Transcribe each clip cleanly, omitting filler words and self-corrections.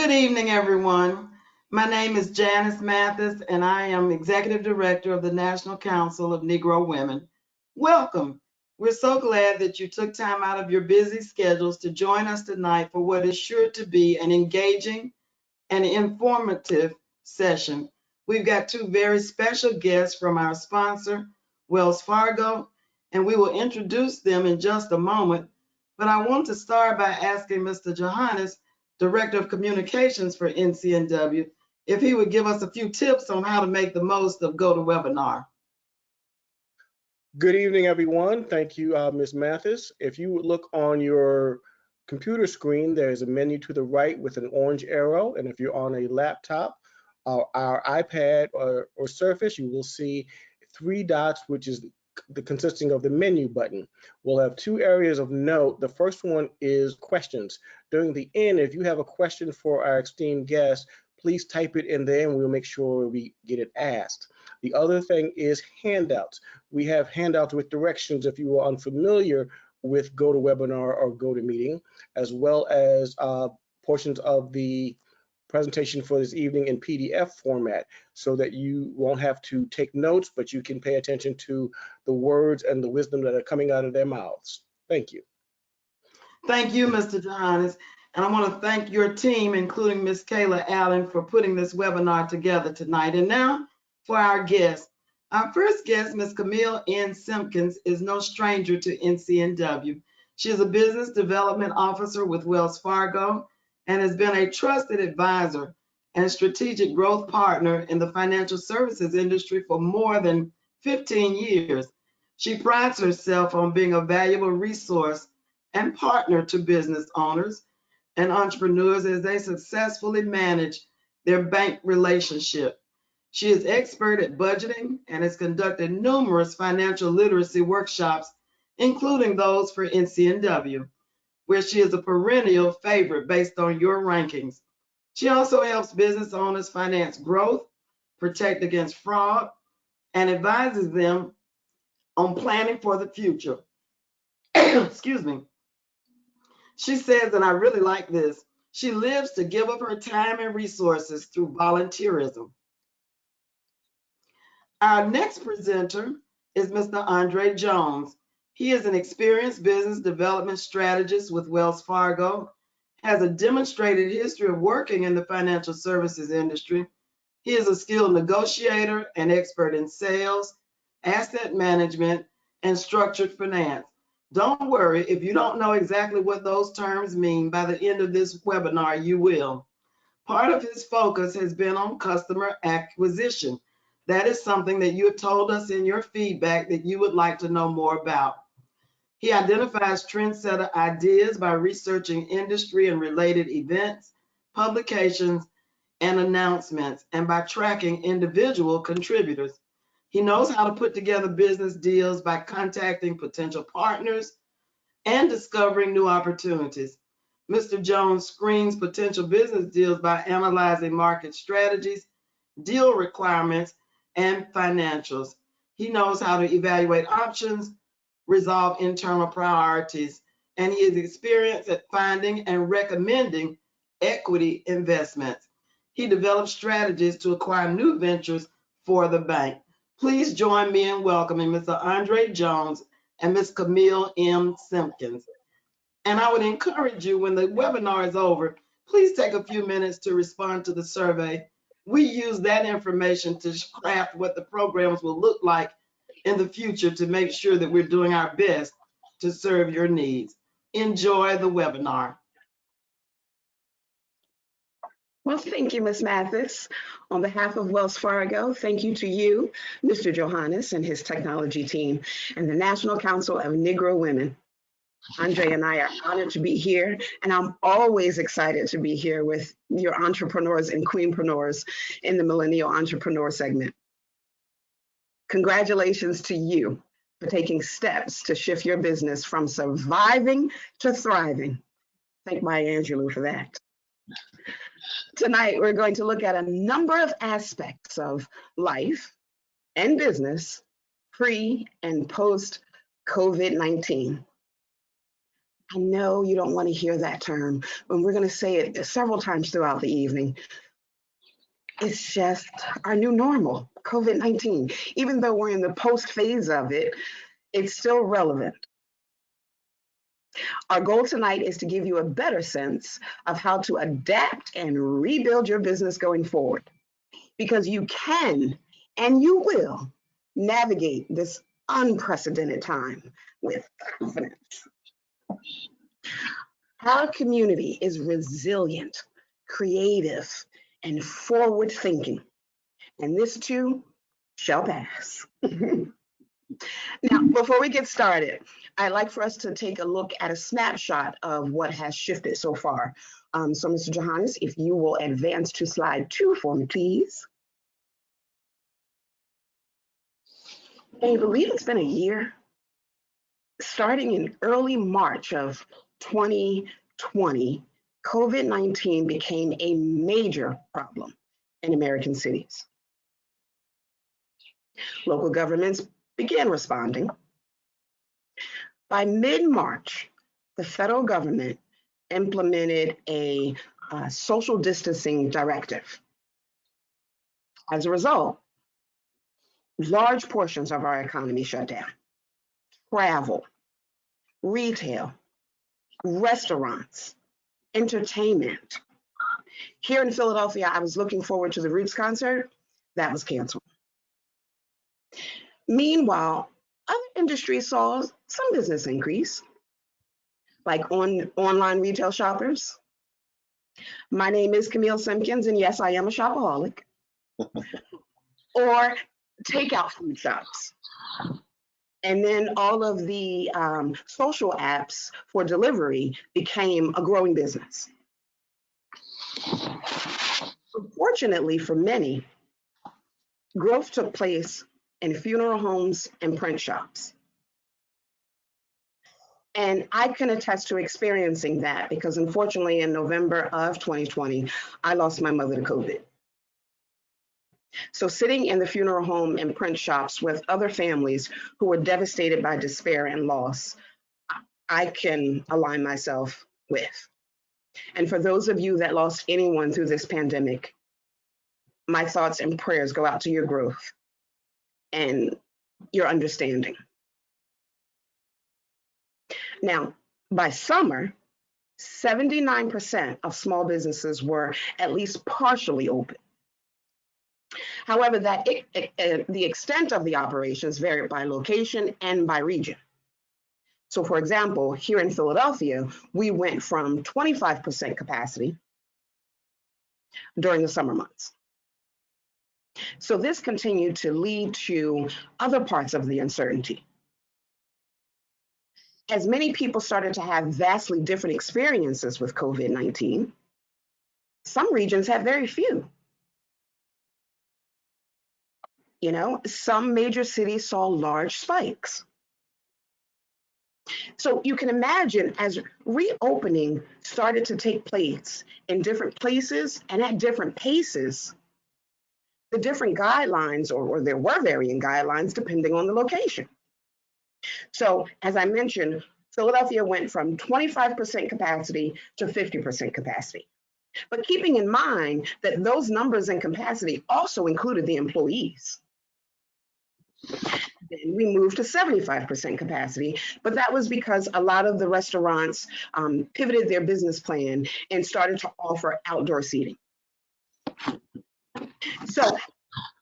Good evening, everyone. My name is Janice Mathis, and I am Executive Director of the National Council of Negro Women. Welcome. We're so glad that you took time out of your busy schedules to join us tonight for what is sure to be an engaging and informative session. We've got two very special guests from our sponsor, Wells Fargo, and we will introduce them in just a moment. But I want to start by asking Mr. Johannes, Director of Communications for NCNW, if he would give us a few tips on how to make the most of GoToWebinar. Good evening, everyone. Thank you, Ms. Mathis. If you would look on your computer screen, there's a menu to the right with an orange arrow. And if you're on a laptop, our iPad or Surface, you will see three dots, which is consisting of the menu button. We'll have two areas of note. The first one is questions. During the end, if you have a question for our esteemed guest, please type it in there and we'll make sure we get it asked. The other thing is handouts. We have handouts with directions if you are unfamiliar with GoToWebinar or GoToMeeting, as well as portions of the presentation for this evening in PDF format so that you won't have to take notes, but you can pay attention to the words and the wisdom that are coming out of their mouths. Thank you. Thank you, Mr. Johannes. And I want to thank your team, including Ms. Kayla Allen, for putting this webinar together tonight. And now for our guest. Our first guest, Ms. Camille N. Simpkins, is no stranger to NCNW. She is a business development officer with Wells Fargo and has been a trusted advisor and strategic growth partner in the financial services industry for more than 15 years. She prides herself on being a valuable resource and partner to business owners and entrepreneurs as they successfully manage their bank relationship. She is expert at budgeting and has conducted numerous financial literacy workshops, including those for NCNW, where she is a perennial favorite based on your rankings. She also helps business owners finance growth, protect against fraud, and advises them on planning for the future. Excuse me. She says, and I really like this, she lives to give of her time and resources through volunteerism. Our next presenter is Mr. Andre Jones. He is an experienced business development strategist with Wells Fargo, has a demonstrated history of working in the financial services industry. He is a skilled negotiator and expert in sales, asset management, and structured finance. Don't worry, if you don't know exactly what those terms mean, by the end of this webinar, you will. Part of his focus has been on customer acquisition. That is something that you have told us in your feedback that you would like to know more about. He identifies trendsetter ideas by researching industry and related events, publications, and announcements, and by tracking individual contributors. He knows how to put together business deals by contacting potential partners and discovering new opportunities. Mr. Jones screens potential business deals by analyzing market strategies, deal requirements, and financials. He knows how to evaluate options, resolve internal priorities, and he is experienced at finding and recommending equity investments. He develops strategies to acquire new ventures for the bank. Please join me in welcoming Mr. Andre Jones and Ms. Camille M. Simpkins. And I would encourage you, when the webinar is over, please take a few minutes to respond to the survey. We use that information to craft what the programs will look like in the future to make sure that we're doing our best to serve your needs. Enjoy the webinar. Well, thank you, Ms. Mathis. On behalf of Wells Fargo, thank you to you, Mr. Johannes and his technology team, and the National Council of Negro Women. Andre and I are honored to be here, and I'm always excited to be here with your entrepreneurs and queenpreneurs in the Millennial Entrepreneur segment. Congratulations to you for taking steps to shift your business from surviving to thriving. Thank Maya Angelou for that. Tonight, we're going to look at a number of aspects of life and business pre and post COVID-19. I know you don't want to hear that term, but we're going to say it several times throughout the evening. It's just our new normal, COVID-19. Even though we're in the post phase of it, it's still relevant. Our goal tonight is to give you a better sense of how to adapt and rebuild your business going forward, because you can and you will navigate this unprecedented time with confidence. Our community is resilient, creative, and forward thinking, and this too shall pass. Now, before we get started, I'd like for us to take a look at a snapshot of what has shifted so far. So, Mr. Johannes, if you will advance to slide 2 for me, please. Can you believe it's been a year? Starting in early March of 2020, COVID-19 became a major problem in American cities. Local governments began responding. By mid-March, the federal government implemented a social distancing directive. As a result, large portions of our economy shut down. Travel, retail, restaurants, entertainment. Here in Philadelphia, I was looking forward to the Roots concert. That was canceled. Meanwhile, other industries saw some business increase, like online retail shoppers. My name is Camille Simpkins, and yes, I am a shopaholic. Or takeout food shops. And then all of the social apps for delivery became a growing business. Unfortunately for many, growth took place in funeral homes and print shops. And I can attest to experiencing that because unfortunately in November of 2020, I lost my mother to COVID. So sitting in the funeral home and print shops with other families who were devastated by despair and loss, I can align myself with. And for those of you that lost anyone through this pandemic, my thoughts and prayers go out to your growth and your understanding. Now, by summer, 79% of small businesses were at least partially open. However, the extent of the operations varied by location and by region. So for example, here in Philadelphia, we went from 25% capacity during the summer months. So this continued to lead to other parts of the uncertainty. As many people started to have vastly different experiences with COVID-19, some regions had very few. You know, some major cities saw large spikes. So you can imagine as reopening started to take place in different places and at different paces, the different guidelines, or there were varying guidelines depending on the location. So as I mentioned, Philadelphia went from 25% capacity to 50% capacity. But keeping in mind that those numbers and capacity also included the employees. Then we moved to 75% capacity, but that was because a lot of the restaurants pivoted their business plan and started to offer outdoor seating. So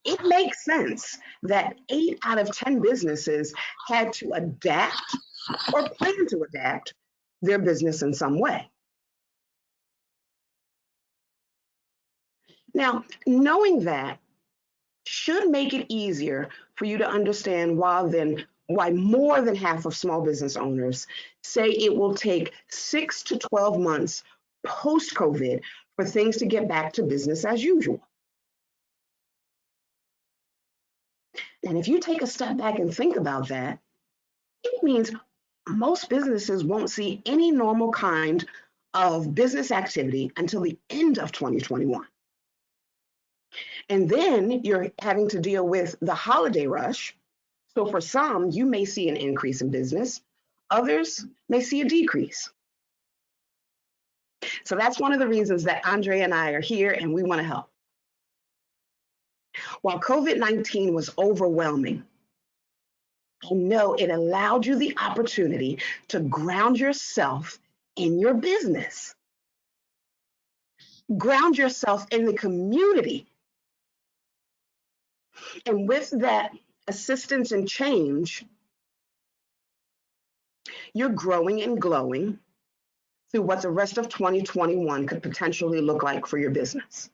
it makes sense that 8 out of 10 businesses had to adapt or plan to adapt their business in some way. Now, knowing that should make it easier for you to understand why more than half of small business owners say it will take 6 to 12 months post-COVID for things to get back to business as usual. And if you take a step back and think about that, it means most businesses won't see any normal kind of business activity until the end of 2021. And then you're having to deal with the holiday rush. So for some, you may see an increase in business. Others may see a decrease. So that's one of the reasons that Andre and I are here and we want to help. While COVID-19 was overwhelming, I know it allowed you the opportunity to ground yourself in your business, ground yourself in the community. And with that assistance and change, you're growing and glowing through what the rest of 2021 could potentially look like for your business.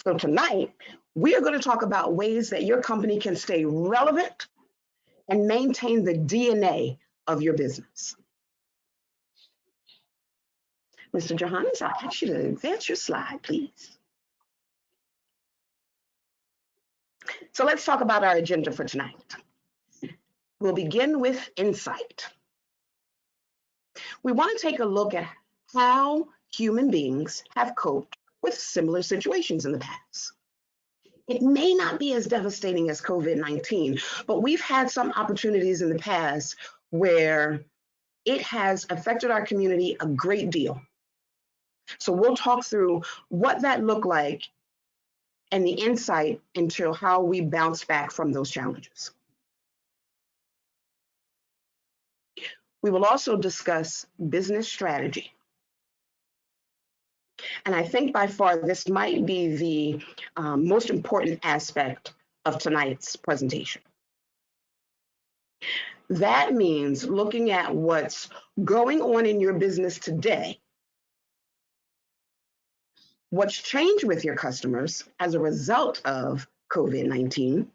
So tonight, we are going to talk about ways that your company can stay relevant and maintain the DNA of your business. Mr. Johannes, I'll ask you to advance your slide, please. So let's talk about our agenda for tonight. We'll begin with insight. We want to take a look at how human beings have coped with similar situations in the past. It may not be as devastating as COVID-19, but we've had some opportunities in the past where it has affected our community a great deal. So we'll talk through what that looked like and the insight into how we bounce back from those challenges. We will also discuss business strategy. And I think by far this might be the most important aspect of tonight's presentation. That means looking at what's going on in your business today, what's changed with your customers as a result of COVID-19,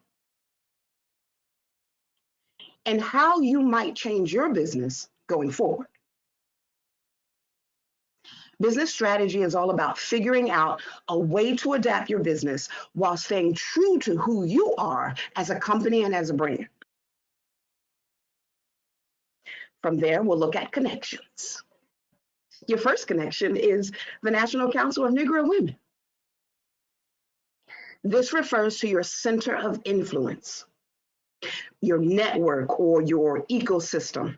and how you might change your business going forward. Business strategy is all about figuring out a way to adapt your business while staying true to who you are as a company and as a brand. From there, we'll look at connections. Your first connection is the National Council of Negro Women. This refers to your center of influence, your network or your ecosystem.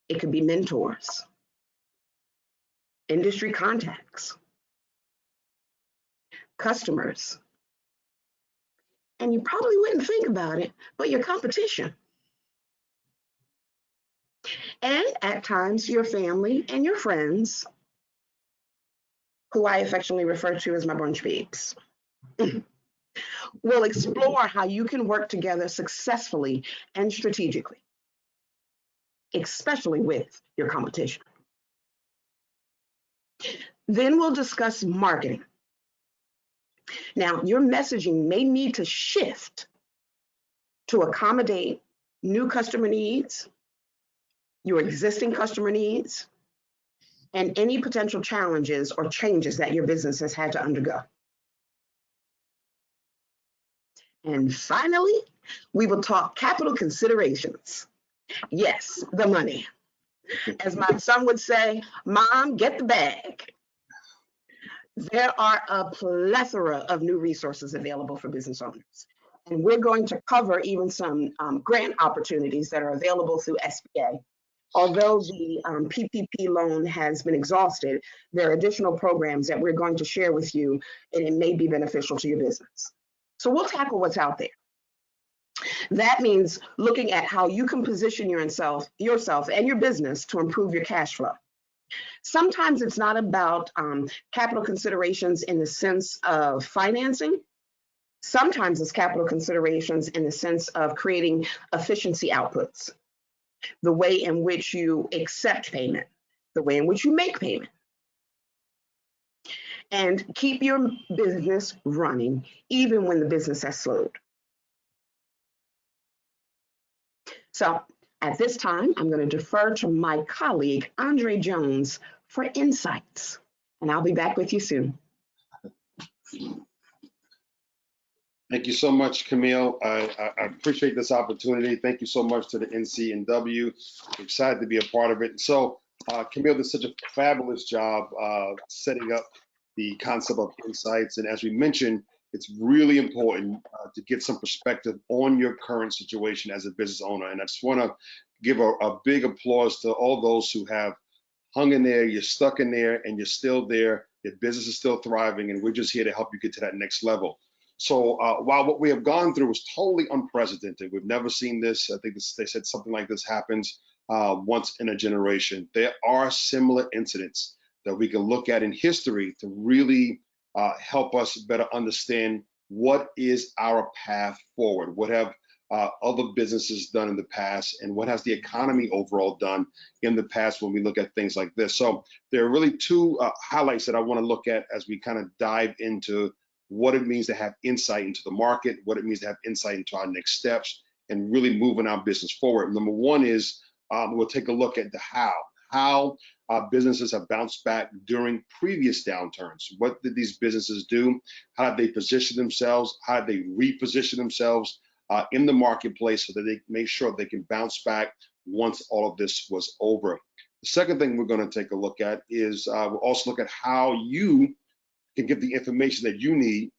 It could be mentors, industry contacts, customers, and you probably wouldn't think about it, but your competition. And at times, your family and your friends, who I affectionately refer to as my brunch babes. We'll explore how you can work together successfully and strategically, especially with your competition. Then we'll discuss marketing. Now, your messaging may need to shift to accommodate new customer needs, your existing customer needs, and any potential challenges or changes that your business has had to undergo. And finally, we will talk capital considerations. Yes, the money. As my son would say, Mom, get the bag. There are a plethora of new resources available for business owners. And we're going to cover even some grant opportunities that are available through SBA. Although the PPP loan has been exhausted, there are additional programs that we're going to share with you, and it may be beneficial to your business. So we'll tackle what's out there. That means looking at how you can position yourself and your business to improve your cash flow. Sometimes it's not about capital considerations in the sense of financing. Sometimes it's capital considerations in the sense of creating efficiency outputs, the way in which you accept payment, the way in which you make payment, and keep your business running even when the business has slowed. So at this time, I'm going to defer to my colleague, Andre Jones, for insights, and I'll be back with you soon. Thank you so much, Camille. I appreciate this opportunity. Thank you so much to the NCNW. Excited to be a part of it. So, Camille did such a fabulous job setting up the concept of insights. And as we mentioned, it's really important to get some perspective on your current situation as a business owner. And I just want to give a big applause to all those who have hung in there, you're stuck in there, and you're still there. Your business is still thriving, and we're just here to help you get to that next level. So while what we have gone through is totally unprecedented, we've never seen this. I think they said something like this happens once in a generation. There are similar incidents that we can look at in history to really help us better understand what is our path forward. What have other businesses done in the past, and what has the economy overall done in the past when we look at things like this. So there are really two highlights that I want to look at as we kind of dive into what it means to have insight into the market, what it means to have insight into our next steps, and really moving our business forward. Number one is we'll take a look at the how businesses have bounced back during previous downturns. What did these businesses do? How did they position themselves? How did they reposition themselves in the marketplace so that they make sure they can bounce back once all of this was over? The second thing we're going to take a look at is we'll also look at how you can get the information that you need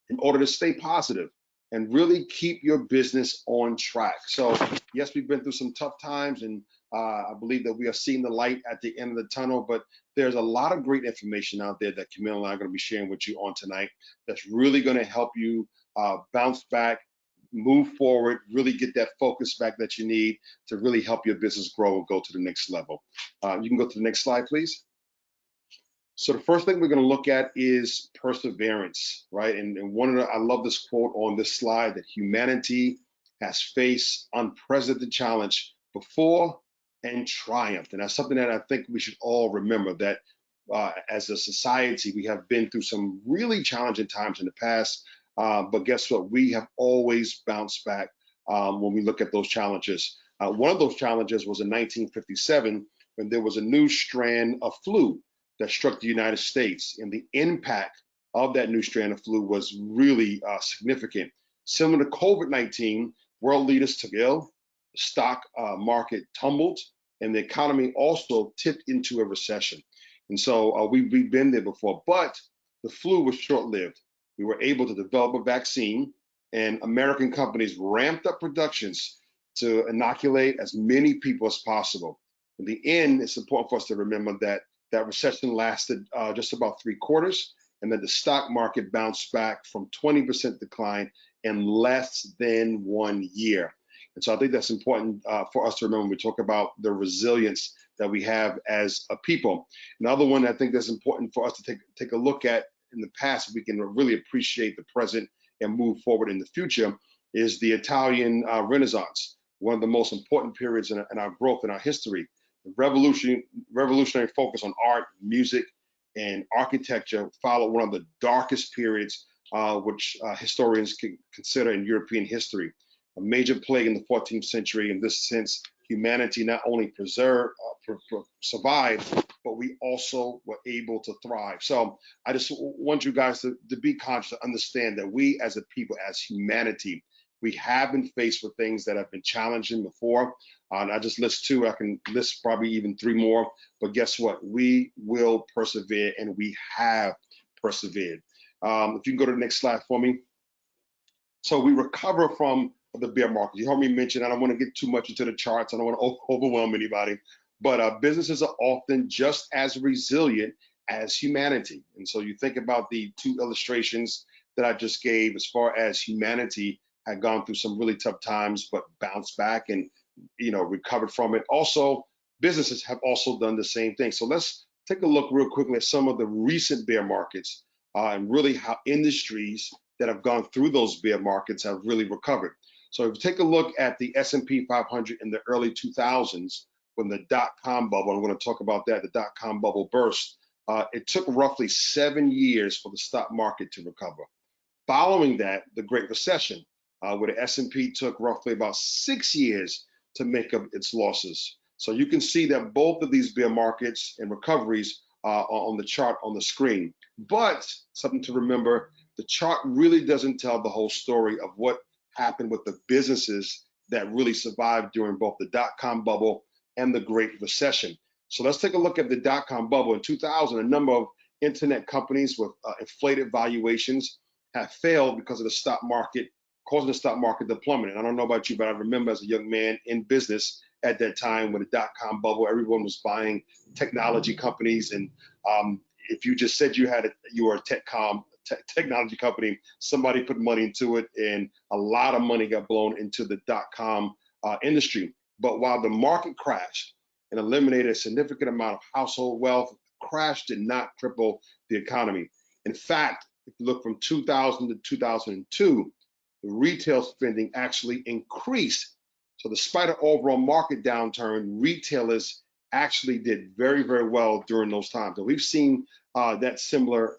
in order to stay positive and really keep your business on track. So yes, we've been through some tough times, and I believe that we are seeing the light at the end of the tunnel, but there's a lot of great information out there that Camille and I are going to be sharing with you on tonight that's really going to help you bounce back, move forward, really get that focus back that you need to really help your business grow and go to the next level. You can go to the next slide, please. So the first thing we're going to look at is perseverance, right? And I love this quote on this slide, that humanity has faced unprecedented challenge before and triumphed. And that's something that I think we should all remember, that as a society, we have been through some really challenging times in the past, but guess what? We have always bounced back when we look at those challenges. One of those challenges was in 1957, when there was a new strand of flu that struck the United States, and the impact of that new strand of flu was really significant. Similar to COVID-19, world leaders took ill, the stock market tumbled, and the economy also tipped into a recession. And so we've been there before, but the flu was short-lived. We were able to develop a vaccine, and American companies ramped up productions to inoculate as many people as possible. In the end, it's important for us to remember that that recession lasted just about 3 quarters, and that the stock market bounced back from 20% decline in less than 1 year. And so I think that's important for us to remember when we talk about the resilience that we have as a people. Another one I think that's important for us to take a look at in the past, we can really appreciate the present and move forward in the future, is the Italian Renaissance, one of the most important periods in our growth in our history. The revolutionary focus on art, music, and architecture followed one of the darkest periods which historians can consider in European history. A major plague in the 14th century. In this sense, humanity not only survived, but we also were able to thrive. So I just want you guys to be conscious, to understand that we as a people, as humanity, we have been faced with things that have been challenging before. And I just list 2. I can list probably even 3 more. But guess what? We will persevere, and we have persevered. If you can go to the next slide for me. So we recover from the bear market. You heard me mention, I don't want to get too much into the charts. I don't want to overwhelm anybody. But businesses are often just as resilient as humanity. And so you think about the 2 illustrations that I just gave, as far as humanity had gone through some really tough times, but bounced back and recovered from it. Also, businesses have also done the same thing. So let's take a look real quickly at some of the recent bear markets and really how industries that have gone through those bear markets have really recovered. So if you take a look at the S&P 500 in the early 2000s, when the dot-com bubble, I'm going to talk about that, the dot-com bubble burst, it took roughly 7 years for the stock market to recover. Following that, the Great Recession, where the S&P took roughly about 6 years to make up its losses. So you can see that both of these bear markets and recoveries are on the chart on the screen. But something to remember, the chart really doesn't tell the whole story of what happened with the businesses that really survived during both the dot-com bubble and the Great Recession. So let's take a look at the dot-com bubble. In 2000, a number of internet companies with inflated valuations have failed because of the stock market, causing the stock market to plummet. And I don't know about you, but I remember as a young man in business at that time with the dot-com bubble. Everyone was buying technology companies, and if you just said you were a technology company, somebody put money into it, and a lot of money got blown into the dot-com industry. But while the market crashed and eliminated a significant amount of household wealth, crash did not cripple the economy. In fact, if you look from 2000 to 2002, the retail spending actually increased. So despite an overall market downturn, retailers actually did very, very well during those times. And we've seen that similar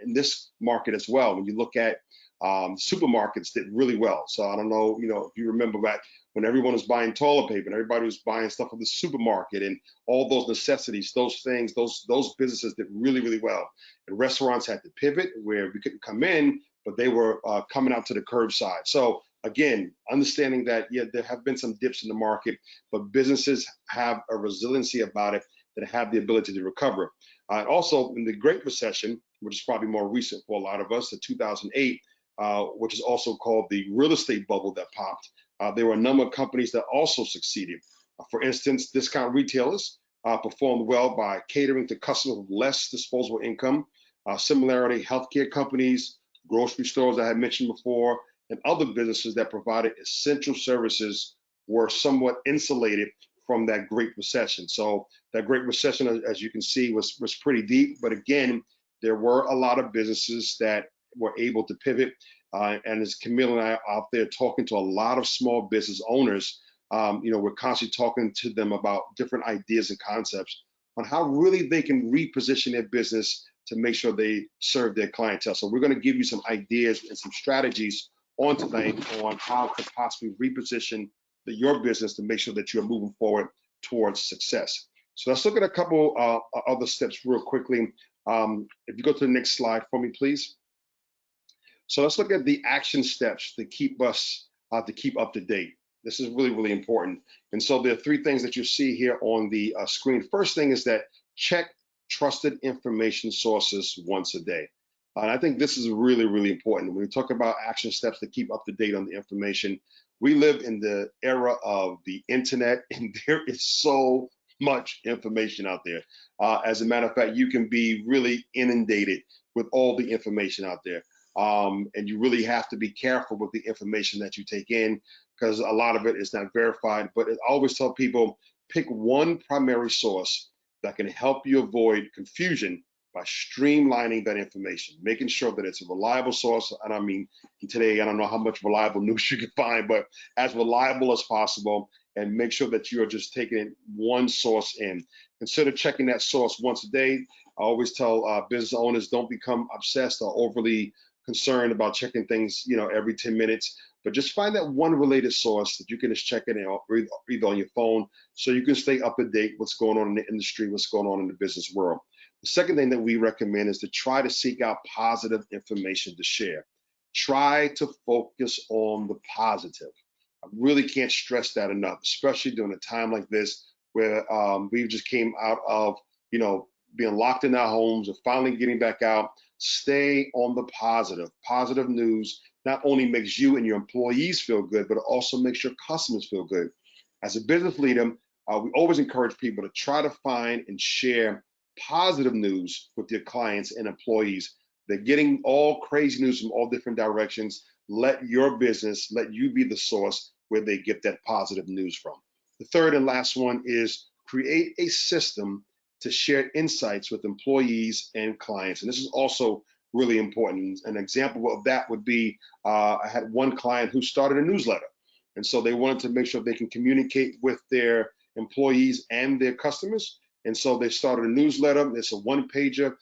in this market as well. When you look at supermarkets did really well. So I don't know, if you remember back when everyone was buying toilet paper and everybody was buying stuff from the supermarket and all those necessities, those things, those businesses did really, really well. And restaurants had to pivot where we couldn't come in, but they were coming out to the curbside. So again, understanding that, yeah, there have been some dips in the market, but businesses have a resiliency about it that have the ability to recover. Also, in the Great Recession, which is probably more recent for a lot of us, the 2008, which is also called the real estate bubble that popped, there were a number of companies that also succeeded. For instance, discount retailers performed well by catering to customers with less disposable income. Similarly, healthcare companies, grocery stores I had mentioned before, and other businesses that provided essential services were somewhat insulated from that Great Recession. So that Great Recession, as you can see, was pretty deep. But again, there were a lot of businesses that were able to pivot. And as Camille and I are out there talking to a lot of small business owners, we're constantly talking to them about different ideas and concepts on how really they can reposition their business to make sure they serve their clientele. So we're going to give you some ideas and some strategies on tonight on how to possibly reposition your business to make sure that you're moving forward towards success. So let's look at a couple other steps real quickly. If you go to the next slide for me, please. So let's look at the action steps to keep us up to date. This is really, really important. And so there are three things that you see here on the screen. First thing is that check trusted information sources once a day. And I think this is really, really important. When we talk about action steps to keep up to date on the information, we live in the era of the internet, and there is so much information out there. As a matter of fact, you can be really inundated with all the information out there. And you really have to be careful with the information that you take in, because a lot of it is not verified. But I always tell people, pick one primary source that can help you avoid confusion by streamlining that information, making sure that it's a reliable source. And I mean, today, I don't know how much reliable news you can find, but as reliable as possible, and make sure that you are just taking one source in. Consider checking that source once a day. I always tell business owners, don't become obsessed or overly concerned about checking things, every 10 minutes, but just find that one related source that you can just check it out, either on your phone, so you can stay up to date what's going on in the industry, what's going on in the business world. The second thing that we recommend is to try to seek out positive information to share. Try to focus on the positive. I really can't stress that enough, especially during a time like this where we just came out of, being locked in our homes and finally getting back out. Stay on the positive. Positive news not only makes you and your employees feel good, but it also makes your customers feel good. As a business leader, we always encourage people to try to find and share positive news with your clients and employees. They're getting all crazy news from all different directions. Let you be the source where they get that positive news from. The third and last one is create a system to share insights with employees and clients. And this is also really important. An example of that would be, I had one client who started a newsletter. And so they wanted to make sure they can communicate with their employees and their customers. And so they started a newsletter. It's a one-pager.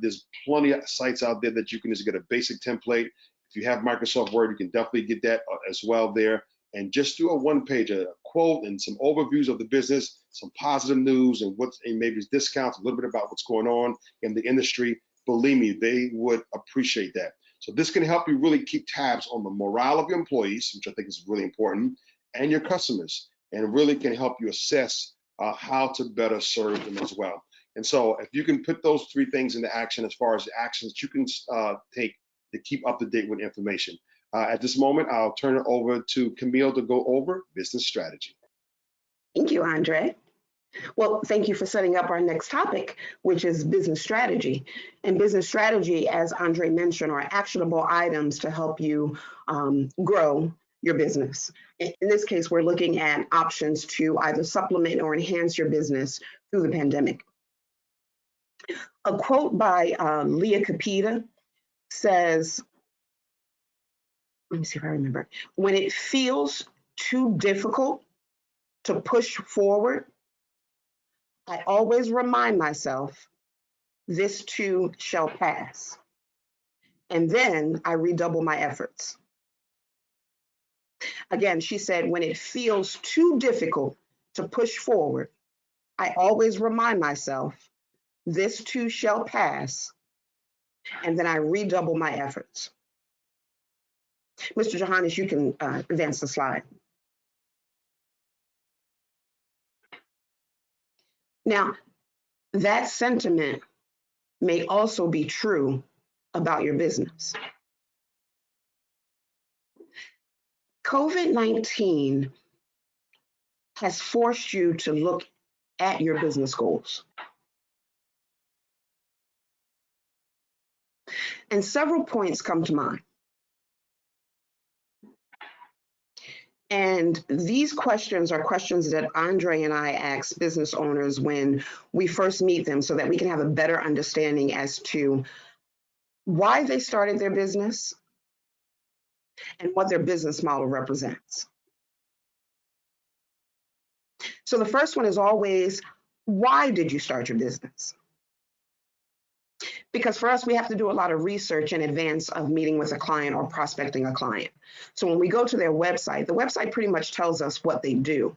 There's plenty of sites out there that you can just get a basic template. If you have Microsoft Word, you can definitely get that as well there. And just do a one-pager, a quote and some overviews of the business, some positive news and maybe discounts, a little bit about what's going on in the industry. Believe me, they would appreciate that. So this can help you really keep tabs on the morale of your employees, which I think is really important, and your customers, and really can help you assess how to better serve them as well. And so if you can put those three things into action as far as the actions you can take to keep up to date with information. At this moment, I'll turn it over to Camille to go over business strategy. Thank you, Andre. Well, thank you for setting up our next topic, which is business strategy. And business strategy, as Andre mentioned, are actionable items to help you grow your business. In this case, we're looking at options to either supplement or enhance your business through the pandemic. A quote by Leah Capita says, let me see if I remember, when it feels too difficult to push forward, I always remind myself, this too shall pass. And then I redouble my efforts. Again, she said, when it feels too difficult to push forward, I always remind myself, this too shall pass. And then I redouble my efforts. Mr. Johannes, you can advance the slide. Now, that sentiment may also be true about your business. COVID-19 has forced you to look at your business goals. And several points come to mind. And these questions are questions that Andre and I ask business owners when we first meet them so that we can have a better understanding as to why they started their business and what their business model represents. So the first one is always, why did you start your business? Because for us, we have to do a lot of research in advance of meeting with a client or prospecting a client. So when we go to their website, the website pretty much tells us what they do,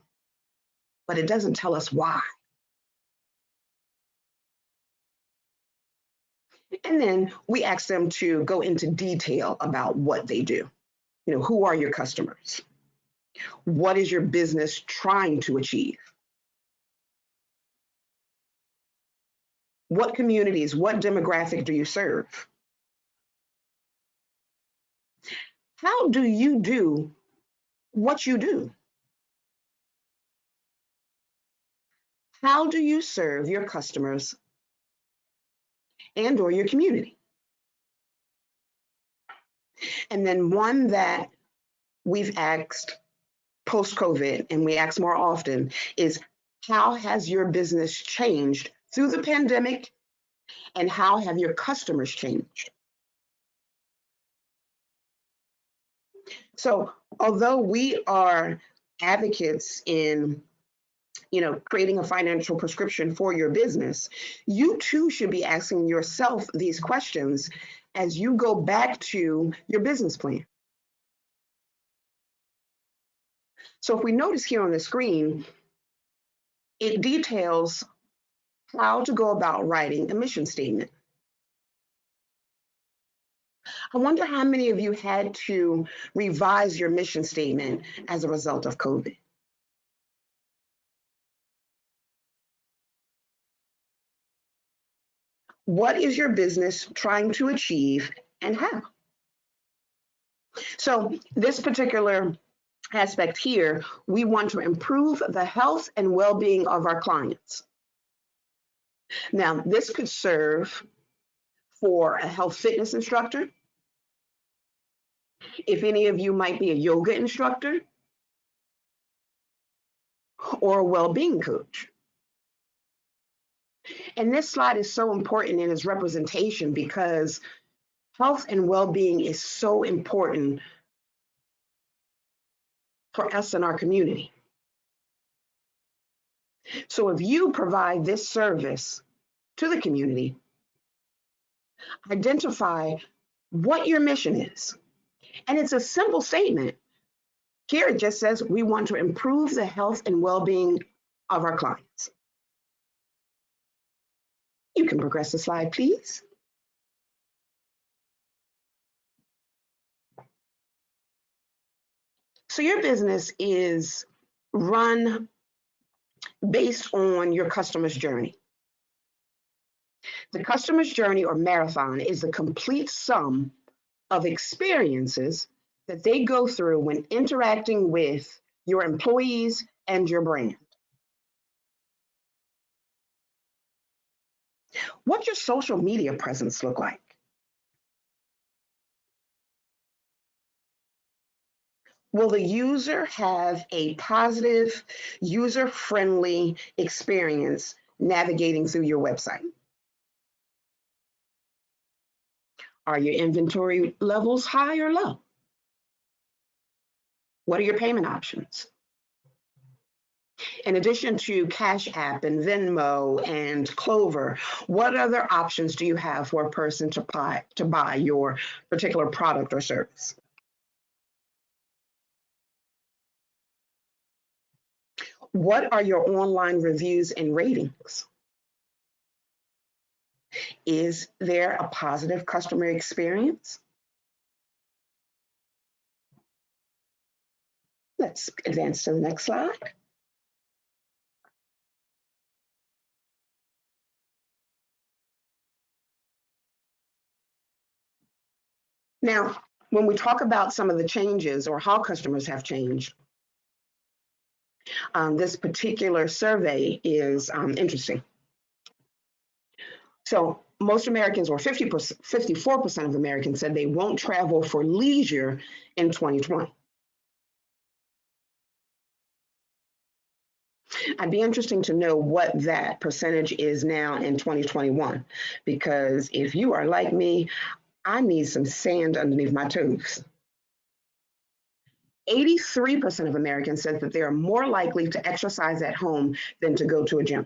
but it doesn't tell us why. And then we ask them to go into detail about what they do. You know, who are your customers? What is your business trying to achieve? What communities, what demographic do you serve? How do you do what you do? How do you serve your customers and or your community? And then one that we've asked post-COVID, and we ask more often, is how has your business changed through the pandemic, and how have your customers changed? So although we are advocates in creating a financial prescription for your business, you too should be asking yourself these questions as you go back to your business plan. So if we notice here on the screen, it details how to go about writing a mission statement. I wonder how many of you had to revise your mission statement as a result of COVID. What is your business trying to achieve and how? So this particular aspect here, we want to improve the health and well-being of our clients. Now, this could serve for a health fitness instructor. If any of you might be a yoga instructor or a well-being coach. And this slide is so important in its representation because health and well-being is so important for us in our community. So if you provide this service to the community, identify what your mission is. And it's a simple statement. Here it just says, we want to improve the health and well-being of our clients. You can progress the slide, please. So your business is run based on your customer's journey. The customer's journey or marathon is the complete sum of experiences that they go through when interacting with your employees and your brand. What's your social media presence look like? Will the user have a positive, user-friendly experience navigating through your website? Are your inventory levels high or low? What are your payment options? In addition to Cash App and Venmo and Clover, what other options do you have for a person to buy your particular product or service? What are your online reviews and ratings? Is there a positive customer experience? Let's advance to the next slide. Now, when we talk about some of the changes or how customers have changed, this particular survey is interesting. So most Americans, or 54% of Americans, said they won't travel for leisure in 2020. I'd be interesting to know what that percentage is now in 2021, because if you are like me, I need some sand underneath my toes. 83% of Americans said that they are more likely to exercise at home than to go to a gym.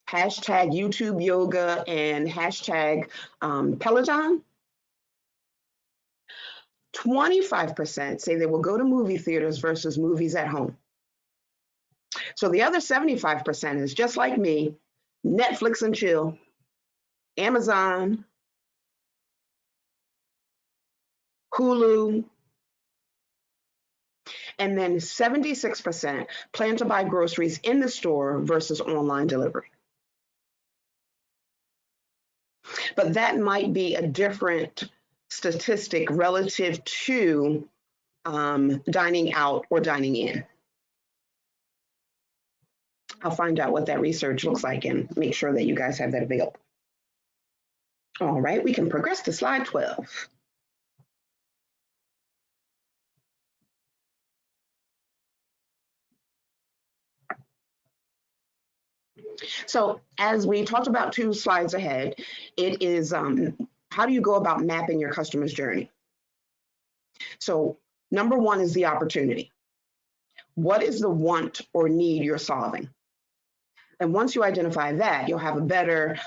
Hashtag YouTube yoga and hashtag Peloton. 25% say they will go to movie theaters versus movies at home. So the other 75% is just like me, Netflix and chill, Amazon, Hulu, and then 76% plan to buy groceries in the store versus online delivery. But that might be a different statistic relative to dining out or dining in. I'll find out what that research looks like and make sure that you guys have that available. All right, we can progress to slide 12. So as we talked about 2 slides ahead, it is how do you go about mapping your customer's journey? So number 1 is the opportunity. What is the want or need you're solving? And once you identify that, you'll have a better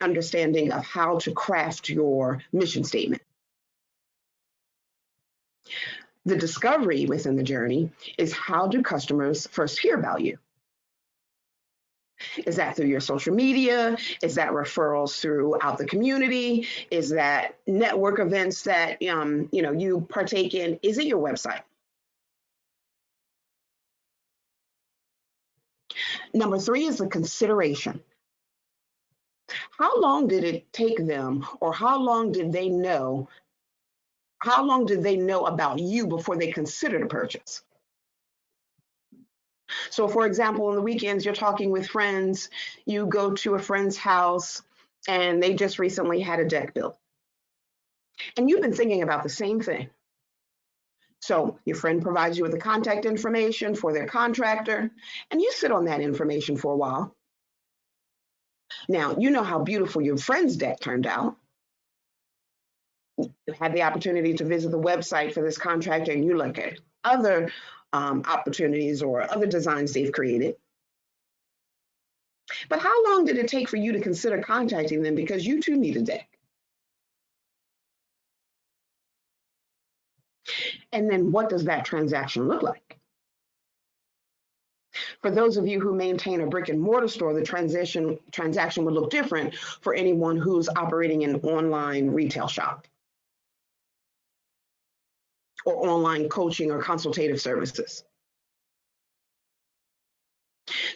understanding of how to craft your mission statement. The discovery within the journey is, how do customers first hear about you? Is that through your social media? Is that referrals throughout the community? Is that network events that you partake in? Is it your website? Number 3 is the consideration. How long did it take them, or how long did they know about you before they considered a purchase? So for example, on the weekends, you're talking with friends, you go to a friend's house and they just recently had a deck built. And you've been thinking about the same thing. So your friend provides you with the contact information for their contractor, and you sit on that information for a while. Now, you know how beautiful your friend's deck turned out. You had the opportunity to visit the website for this contractor, and you look at other opportunities or other designs they've created. But how long did it take for you to consider contacting them because you too need a deck? And then what does that transaction look like? For those of you who maintain a brick and mortar store, the transaction would look different for anyone who's operating an online retail shop or online coaching or consultative services.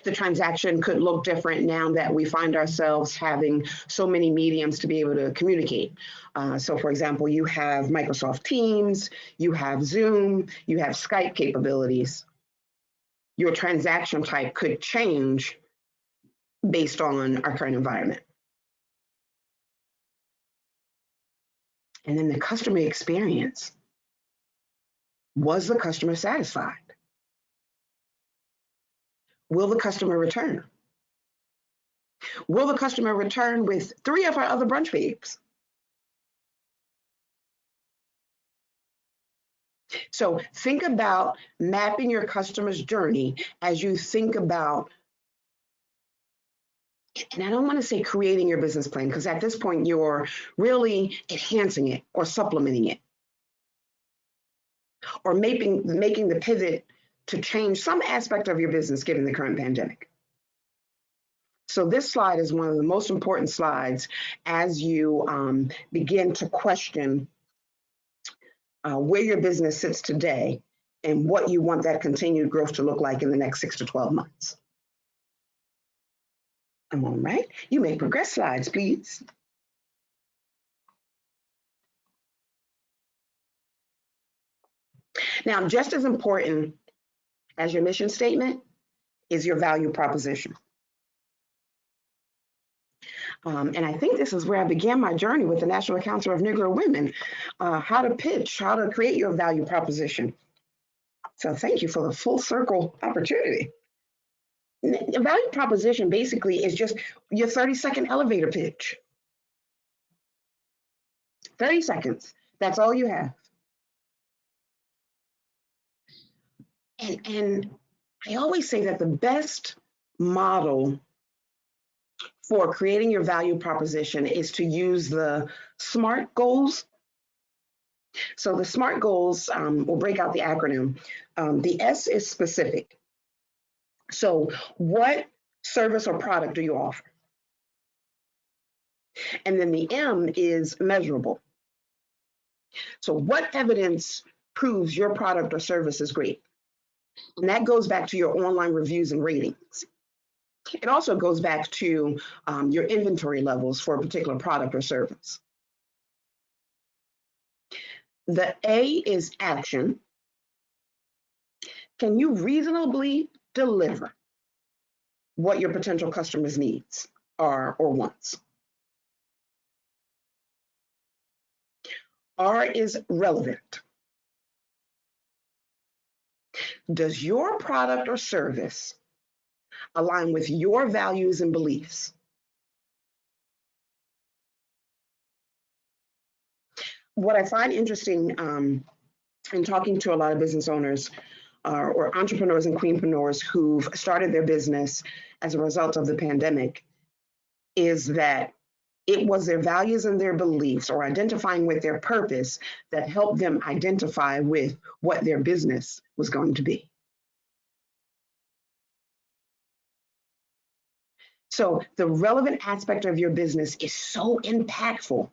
The transaction could look different now that we find ourselves having so many mediums to be able to communicate. So for example, you have Microsoft Teams, you have Zoom, you have Skype capabilities. your transaction type could change based on our current environment. And then the customer experience. Was the customer satisfied? Will the customer return? Will the customer return with 3 of our other brunch babes? So think about mapping your customer's journey as you think about, and I don't want to say creating your business plan, because at this point you're really enhancing it or supplementing it, or making the pivot to change some aspect of your business given the current pandemic. So this slide is one of the most important slides as you begin to question where your business sits today and what you want that continued growth to look like in the next 6 to 12 months. All right, you may progress slides, please. Now, just as important as your mission statement is your value proposition. And I think this is where I began my journey with the National Council of Negro Women, how to pitch, how to create your value proposition. So thank you for the full circle opportunity. The value proposition basically is just your 30-second elevator pitch. 30 seconds, that's all you have. And I always say that the best model for creating your value proposition is to use the SMART goals. So the SMART goals, we'll break out the acronym. The S is specific. So what service or product do you offer? And then the M is measurable. So what evidence proves your product or service is great? And that goes back to your online reviews and ratings. It also goes back to your inventory levels for a particular product or service. The A is action. Can you reasonably deliver what your potential customers' needs are or wants? R is relevant. Does your product or service align with your values and beliefs? What I find interesting in talking to a lot of business owners or entrepreneurs and queenpreneurs who've started their business as a result of the pandemic is that it was their values and their beliefs or identifying with their purpose that helped them identify with what their business was going to be. So the relevant aspect of your business is so impactful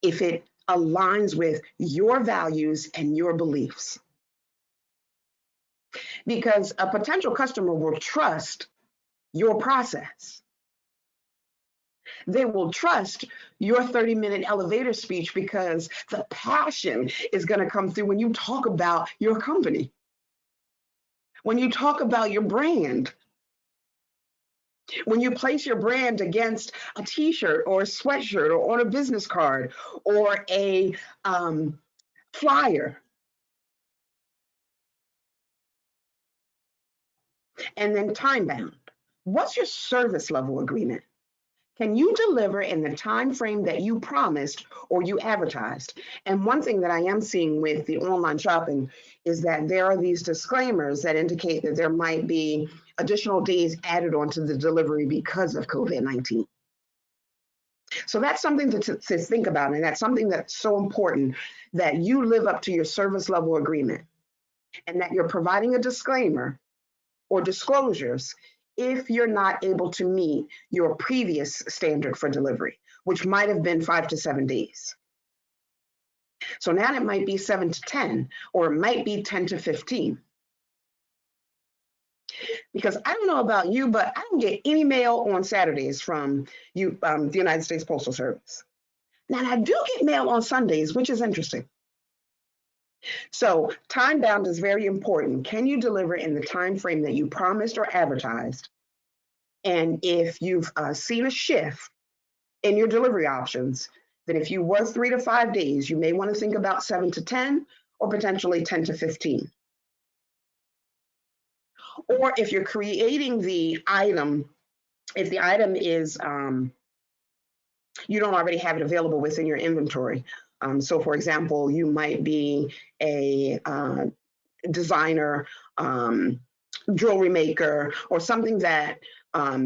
if it aligns with your values and your beliefs. Because a potential customer will trust your process. They will trust your 30-minute elevator speech because the passion is going to come through when you talk about your company, when you talk about your brand, when you place your brand against a t-shirt or a sweatshirt or on a business card or a flyer. And then time bound. What's your service level agreement? Can you deliver in the time frame that you promised or you advertised? And one thing that I am seeing with the online shopping is that there are these disclaimers that indicate that there might be additional days added onto the delivery because of COVID-19. So that's something to think about, and that's something that's so important that you live up to your service level agreement and that you're providing a disclaimer or disclosures if you're not able to meet your previous standard for delivery, which might have been 5 to 7 days. So now it might be 7 to 10, or it might be 10 to 15. Because I don't know about you, but I don't get any mail on Saturdays from you, the United States Postal Service. Now, I do get mail on Sundays, which is interesting. So time bound is very important. Can you deliver in the time frame that you promised or advertised? And if you've seen a shift in your delivery options, then if you were 3 to 5 days, you may want to think about 7 to 10 or potentially 10 to 15. Or if you're creating the item, if the item is, you don't already have it available within your inventory. So for example, you might be a designer, jewelry maker, or something that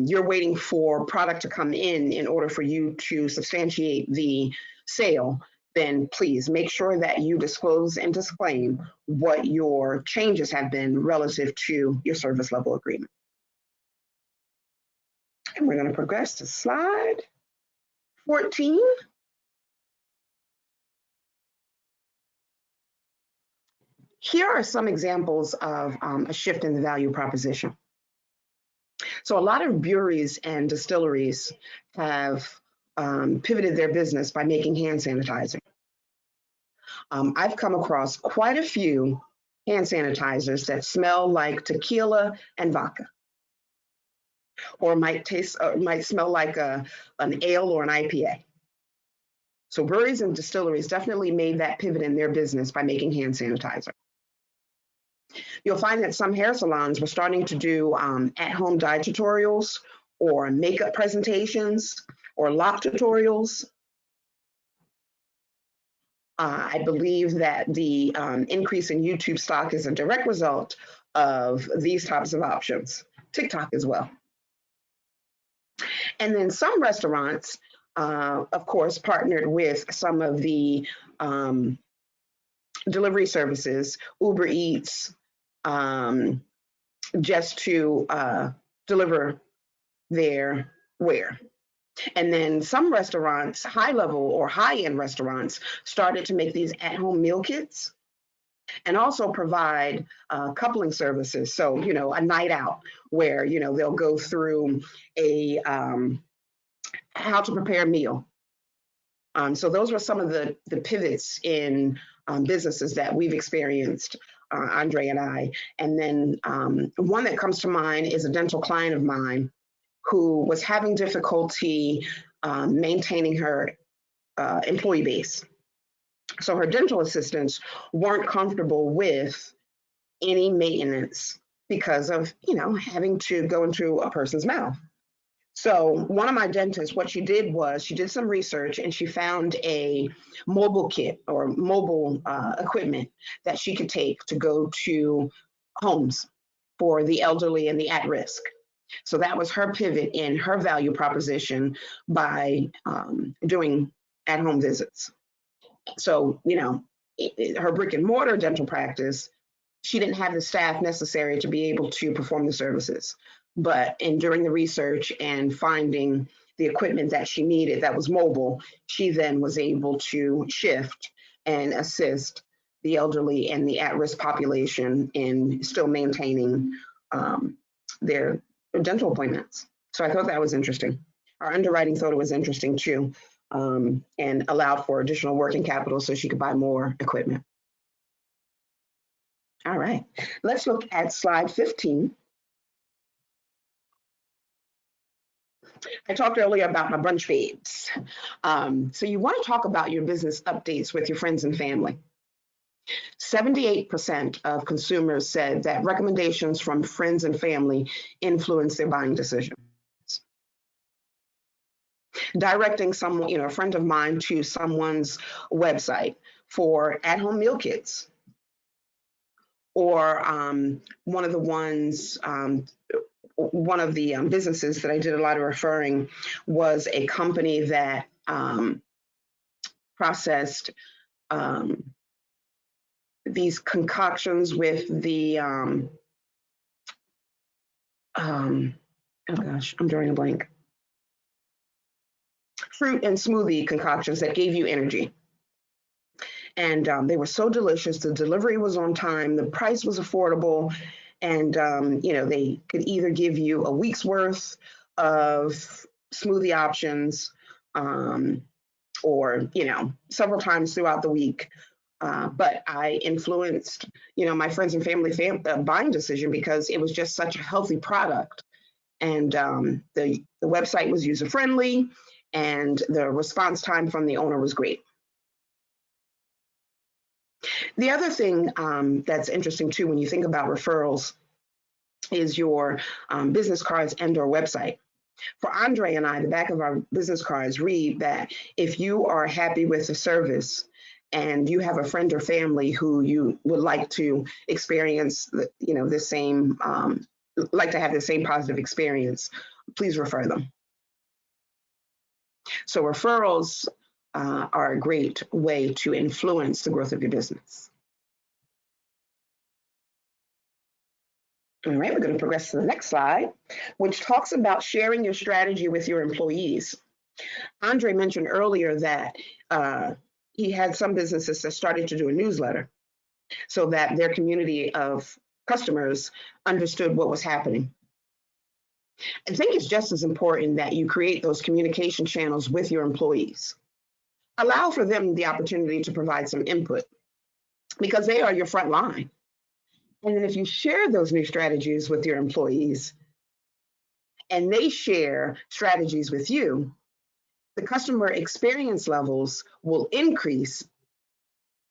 you're waiting for product to come in order for you to substantiate the sale, then please make sure that you disclose and disclaim what your changes have been relative to your service level agreement. And we're going to progress to slide 14. Here are some examples of a shift in the value proposition. So a lot of breweries and distilleries have pivoted their business by making hand sanitizer. I've come across quite a few hand sanitizers that smell like tequila and vodka, or might smell like an ale or an IPA. So breweries and distilleries definitely made that pivot in their business by making hand sanitizer. You'll find that some hair salons were starting to do at-home dye tutorials or makeup presentations or lock tutorials. I believe that the increase in YouTube stock is a direct result of these types of options, TikTok as well. And then some restaurants, of course, partnered with some of the delivery services, Uber Eats, just to deliver their ware. And then some restaurants, high-level or high-end restaurants, started to make these at-home meal kits and also provide coupling services. So, you know, a night out where, you know, they'll go through a how to prepare a meal. So those were some of the pivots in businesses that we've experienced, Andre and I. And then one that comes to mind is a dental client of mine who was having difficulty maintaining her employee base. So her dental assistants weren't comfortable with any maintenance because of, you know, having to go into a person's mouth. So one of my dentists, what she did was she did some research and she found a mobile kit or mobile equipment that she could take to go to homes for the elderly and the at-risk. So that was her pivot in her value proposition by doing at-home visits. So, you know, her brick and mortar dental practice, she didn't have the staff necessary to be able to perform the services. But in doing the research and finding the equipment that she needed that was mobile, she then was able to shift and assist the elderly and the at-risk population in still maintaining their dental appointments. So I thought that was interesting. Our underwriting thought it was interesting too, and allowed for additional working capital so she could buy more equipment. All right, let's look at slide 15. I talked earlier about my brunch babes. So you want to talk about your business updates with your friends and family. 78% of consumers said that recommendations from friends and family influence their buying decisions. Directing someone, you know, a friend of mine to someone's website for at-home meal kits, or one of the businesses that I did a lot of referring was a company that processed these concoctions with the, oh gosh, I'm drawing a blank. Fruit and smoothie concoctions that gave you energy. And they were so delicious. The delivery was on time. The price was affordable. And, you know, they could either give you a week's worth of smoothie options or, you know, several times throughout the week. But I influenced, my friends and family buying decision because it was just such a healthy product. And the website was user friendly, and the response time from the owner was great. The other thing that's interesting too, when you think about referrals, is your business cards and or website. For Andre and I, the back of our business cards read that if you are happy with the service and you have a friend or family who you would like to experience, the same, like to have the same positive experience, please refer them. So referrals are a great way to influence the growth of your business. All right, we're going to progress to the next slide, which talks about sharing your strategy with your employees. Andre mentioned earlier that he had some businesses that started to do a newsletter so that their community of customers understood what was happening. I think it's just as important that you create those communication channels with your employees. Allow for them the opportunity to provide some input because they are your front line. And then if you share those new strategies with your employees and they share strategies with you, the customer experience levels will increase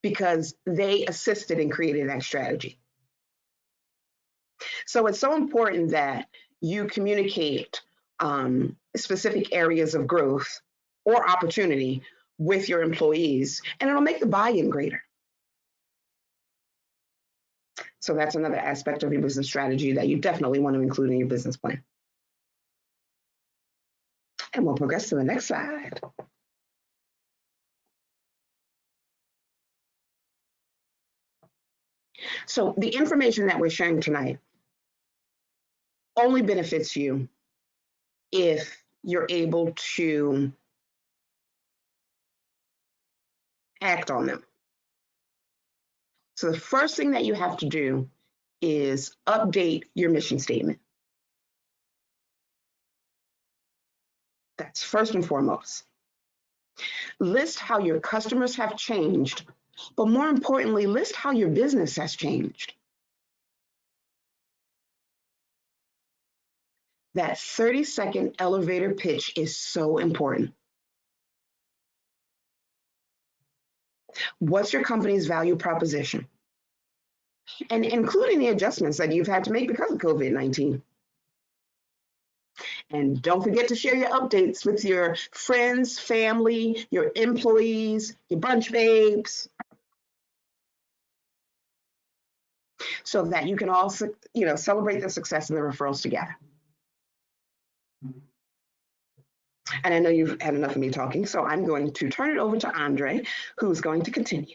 because they assisted in creating that strategy. So it's so important that you communicate specific areas of growth or opportunity with your employees, and it'll make the buy-in greater. So that's another aspect of your business strategy that you definitely want to include in your business plan. And we'll progress to the next slide. So the information that we're sharing tonight only benefits you if you're able to act on them. So the first thing that you have to do is update your mission statement. That's first and foremost. List how your customers have changed, but more importantly, list how your business has changed. That 30-second elevator pitch is so important. What's your company's value proposition? And including the adjustments that you've had to make because of COVID-19. And don't forget to share your updates with your friends, family, your employees, your brunch babes, so that you can also, celebrate the success of the referrals together. And I know you've had enough of me talking, so I'm going to turn it over to Andre, who's going to continue.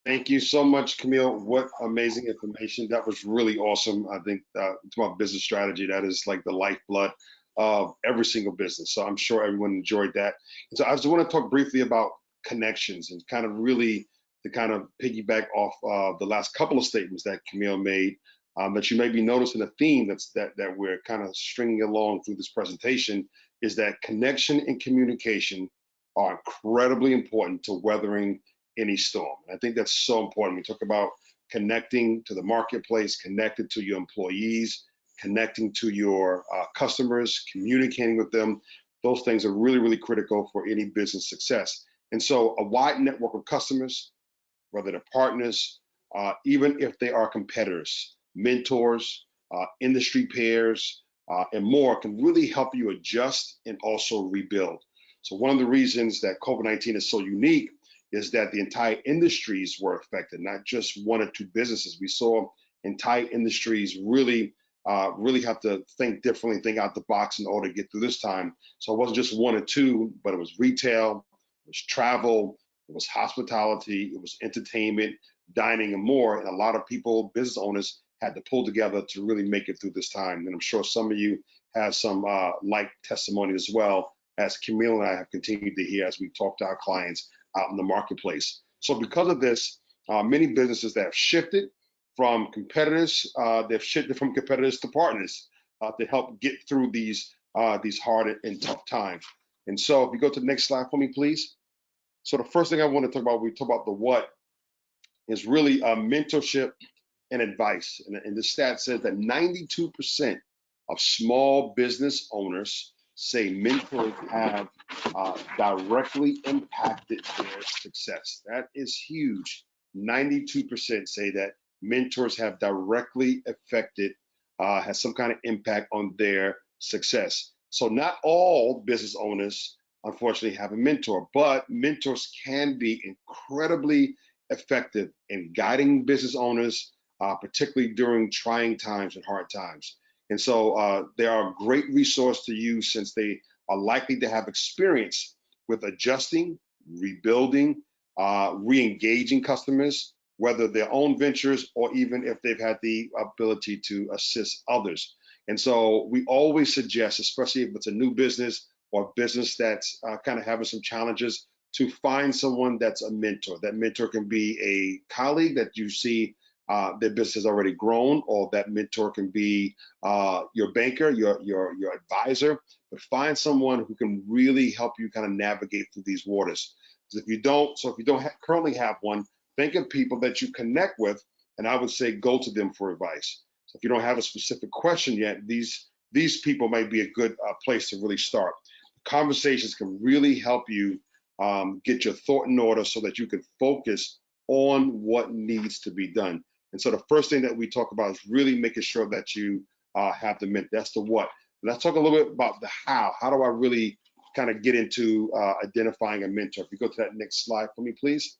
Thank you so much, Camille. What amazing information. That was really awesome. I think to my business strategy, that is like the lifeblood of every single business. So I'm sure everyone enjoyed that. And so I just want to talk briefly about connections and kind of really to kind of piggyback off the last couple of statements that Camille made, that you may be noticing a theme that we're kind of stringing along through this presentation, is that connection and communication are incredibly important to weathering any storm. And I think that's so important. We talk about connecting to the marketplace, connected to your employees, connecting to your customers, communicating with them. Those things are really, really critical for any business success. And so a wide network of customers, whether they're partners, even if they are competitors, mentors, industry peers, and more, can really help you adjust and also rebuild. So one of the reasons that COVID-19 is so unique is that the entire industries were affected, not just one or two businesses. We saw entire industries really have to think differently, think out the box in order to get through this time. So it wasn't just one or two, but it was retail, it was travel, it was hospitality, it was entertainment, dining, and more. And a lot of people, business owners, had to pull together to really make it through this time. And I'm sure some of you have some like testimony as well, as Camille and I have continued to hear as we talk to our clients out in the marketplace. So because of this, many businesses that have shifted from competitors, they've shifted from competitors to partners to help get through these hard and tough times. And so if you go to the next slide for me, please. So the first thing I want to talk about, we talk about the what, is really mentorship and advice. And the stat says that 92% of small business owners say mentors have directly impacted their success. That is huge. 92% say that mentors have directly affected, has some kind of impact on their success. So not all business owners, unfortunately, have a mentor, but mentors can be incredibly effective in guiding business owners, particularly during trying times and hard times. And so they are a great resource to use since they are likely to have experience with adjusting, rebuilding, re-engaging customers, whether their own ventures or even if they've had the ability to assist others. And so we always suggest, especially if it's a new business or a business that's kind of having some challenges, to find someone that's a mentor. That mentor can be a colleague that you see their business has already grown, or that mentor can be your banker, your advisor. But find someone who can really help you kind of navigate through these waters. Because if you don't currently have one, think of people that you connect with, and I would say go to them for advice. So if you don't have a specific question yet, these people might be a good place to really start. Conversations can really help you get your thought in order so that you can focus on what needs to be done. And so the first thing that we talk about is really making sure that you have the mentor. That's the what. Let's talk a little bit about the how. How do I really kind of get into identifying a mentor? If you go to that next slide for me, please.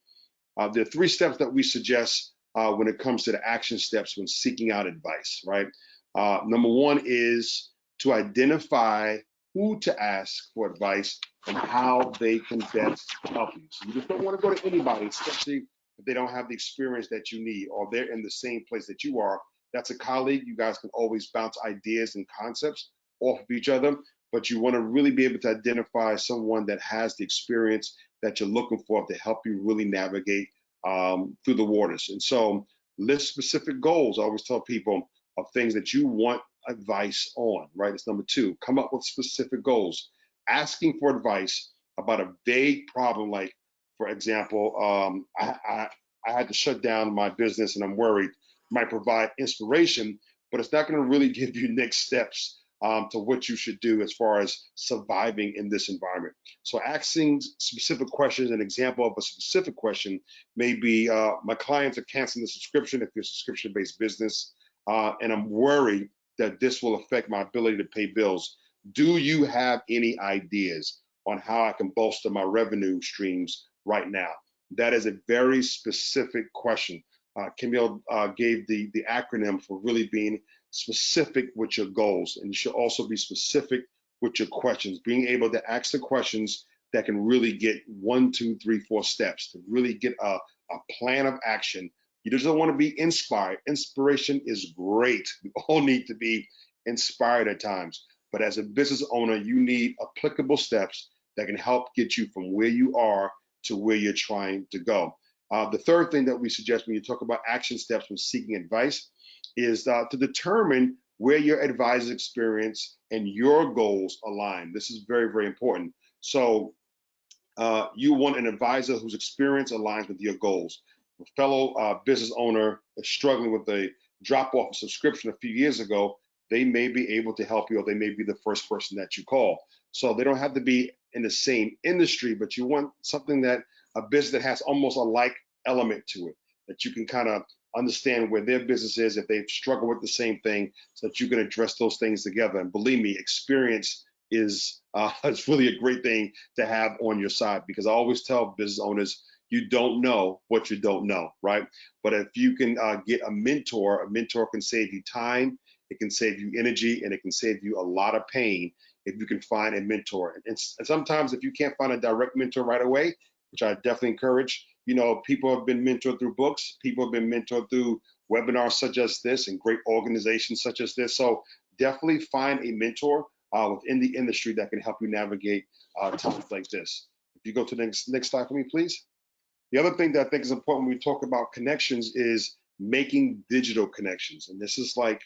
There are 3 steps that we suggest when it comes to the action steps when seeking out advice, right? Number 1 is to identify who to ask for advice and how they can best help you. So you just don't want to go to anybody, especially if they don't have the experience that you need or they're in the same place that you are. That's a colleague. You guys can always bounce ideas and concepts off of each other, but you want to really be able to identify someone that has the experience that you're looking for to help you really navigate through the waters. And so list specific goals. I always tell people of things that you want advice on, right? It's number 2. Come up with specific goals. Asking for advice about a vague problem, like, for example, I had to shut down my business and I'm worried, might provide inspiration, but it's not going to really give you next steps to what you should do as far as surviving in this environment. So asking specific questions, an example of a specific question may be, my clients are canceling the subscription if you're a subscription-based business, and I'm worried that this will affect my ability to pay bills. Do you have any ideas on how I can bolster my revenue streams right now? That is a very specific question. Camille gave the acronym for really being specific with your goals, and you should also be specific with your questions, being able to ask the questions that can really get 1, 2, 3, 4 steps to really get a plan of action. You just don't want to be inspired. Inspiration is great. We all need to be inspired at times. But as a business owner, you need applicable steps that can help get you from where you are to where you're trying to go. The third thing that we suggest when you talk about action steps when seeking advice is to determine where your advisor's experience and your goals align. This is very, very important. So you want an advisor whose experience aligns with your goals. A fellow business owner is struggling with a drop-off of subscription a few years ago, they may be able to help you, or they may be the first person that you call. So they don't have to be in the same industry, but you want something that a business that has almost a like element to it, that you can kind of understand where their business is, if they've struggled with the same thing, so that you can address those things together. And believe me, experience is it's really a great thing to have on your side, because I always tell business owners, you don't know what you don't know, right? But if you can get a mentor can save you time, it can save you energy, and it can save you a lot of pain if you can find a mentor. And sometimes if you can't find a direct mentor right away, which I definitely encourage, you know, people have been mentored through books, people have been mentored through webinars such as this and great organizations such as this. So definitely find a mentor within the industry that can help you navigate times like this. If you go to the next slide for me, please. The other thing that I think is important when we talk about connections is making digital connections. And this is like,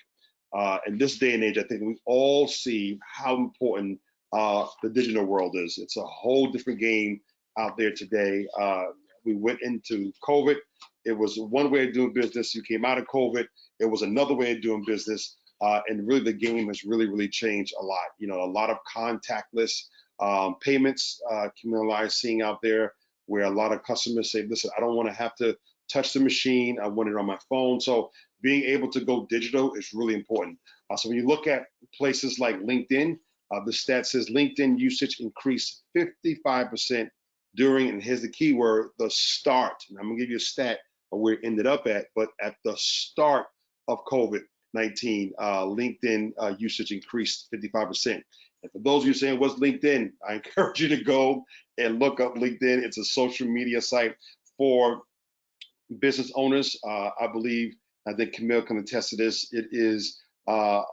in this day and age, I think we all see how important the digital world is. It's a whole different game out there today. We went into COVID. It was one way of doing business. You came out of COVID. It was another way of doing business. And really the game has really changed a lot. You know, a lot of contactless payments, Camille and I are seeing out there where a lot of customers say, listen, I don't want to have to touch the machine. I want it on my phone. So being able to go digital is really important. So when you look at places like LinkedIn, the stat says LinkedIn usage increased 55% during, and here's the key word, the start. And I'm gonna give you a stat of where it ended up at, but at the start of COVID-19, LinkedIn usage increased 55%. And for those of you saying, what's LinkedIn? I encourage you to go and look up LinkedIn. It's a social media site for business owners. I think Camille can attest to this. It is a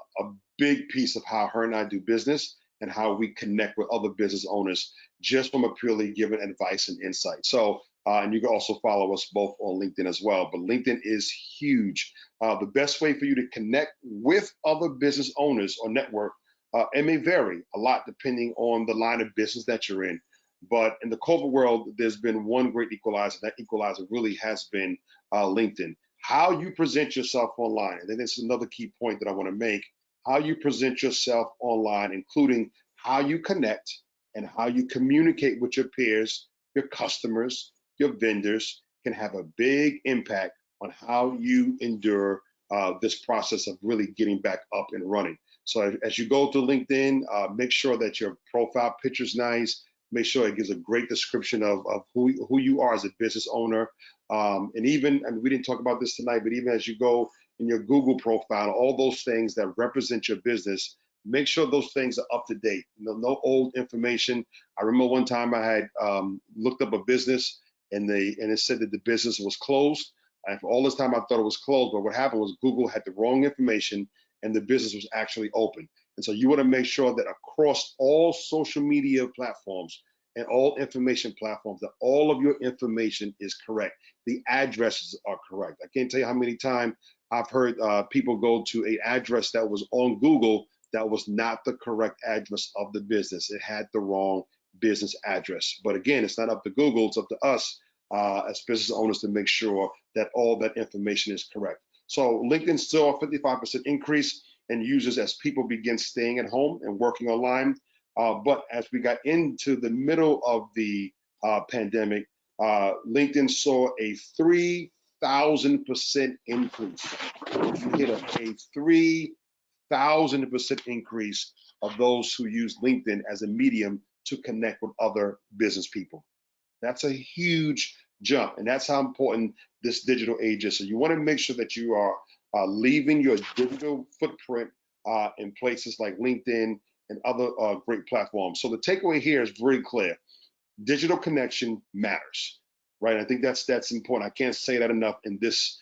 big piece of how her and I do business and how we connect with other business owners just from a purely giving advice and insight. So, and you can also follow us both on LinkedIn as well, but LinkedIn is huge. The best way for you to connect with other business owners or network, it may vary a lot depending on the line of business that you're in. But in the COVID world, there's been one great equalizer. That equalizer really has been LinkedIn. How you present yourself online. And then this is another key point that I want to make. How you present yourself online, including how you connect and how you communicate with your peers, your customers, your vendors, can have a big impact on how you endure this process of really getting back up and running. So as you go to LinkedIn, make sure that your profile picture is nice. Make sure it gives a great description of who you are as a business owner. And even, I mean, we didn't talk about this tonight, but even as you go in your Google profile, all those things that represent your business, make sure those things are up to date. No old information. I remember one time I had looked up a business and it said that the business was closed. And for all this time I thought it was closed, but what happened was Google had the wrong information and the business was actually open. And so you want to make sure that across all social media platforms and all information platforms, that all of your information is correct. The addresses are correct. I can't tell you how many times I've heard people go to an address that was on Google that was not the correct address of the business. It had the wrong business address. But again, it's not up to Google, it's up to us as business owners to make sure that all that information is correct. So LinkedIn still a 55% increase in users as people begin staying at home and working online. But as we got into the middle of the pandemic, LinkedIn saw a 3,000% increase. You hit a 3,000% increase of those who use LinkedIn as a medium to connect with other business people. That's a huge jump, and that's how important this digital age is. So you want to make sure that you are leaving your digital footprint in places like LinkedIn and other great platforms. So the takeaway here is very clear. Digital connection matters, right? I think that's important. I can't say that enough in this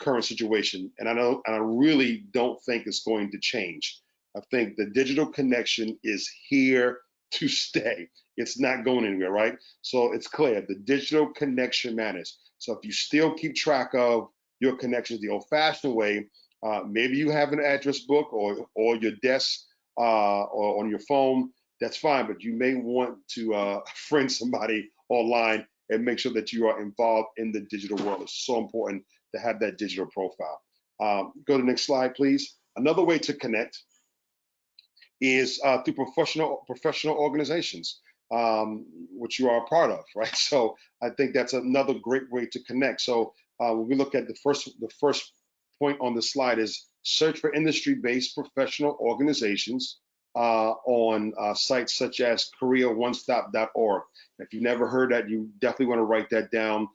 current situation. And I really don't think it's going to change. I think the digital connection is here to stay. It's not going anywhere, right? So it's clear the digital connection matters. So if you still keep track of your connections the old-fashioned way, maybe you have an address book or your desk or on your phone, that's fine, but you may want to friend somebody online and make sure that you are involved in the digital world. It's so important to have that digital profile. Go to the next slide, please. Another way to connect is through professional organizations, which you are a part of, right? So I think that's another great way to connect. So when we look at the first point on the slide is search for industry-based professional organizations on sites such as careeronestop.org. If you've never heard that, you definitely want to write that down.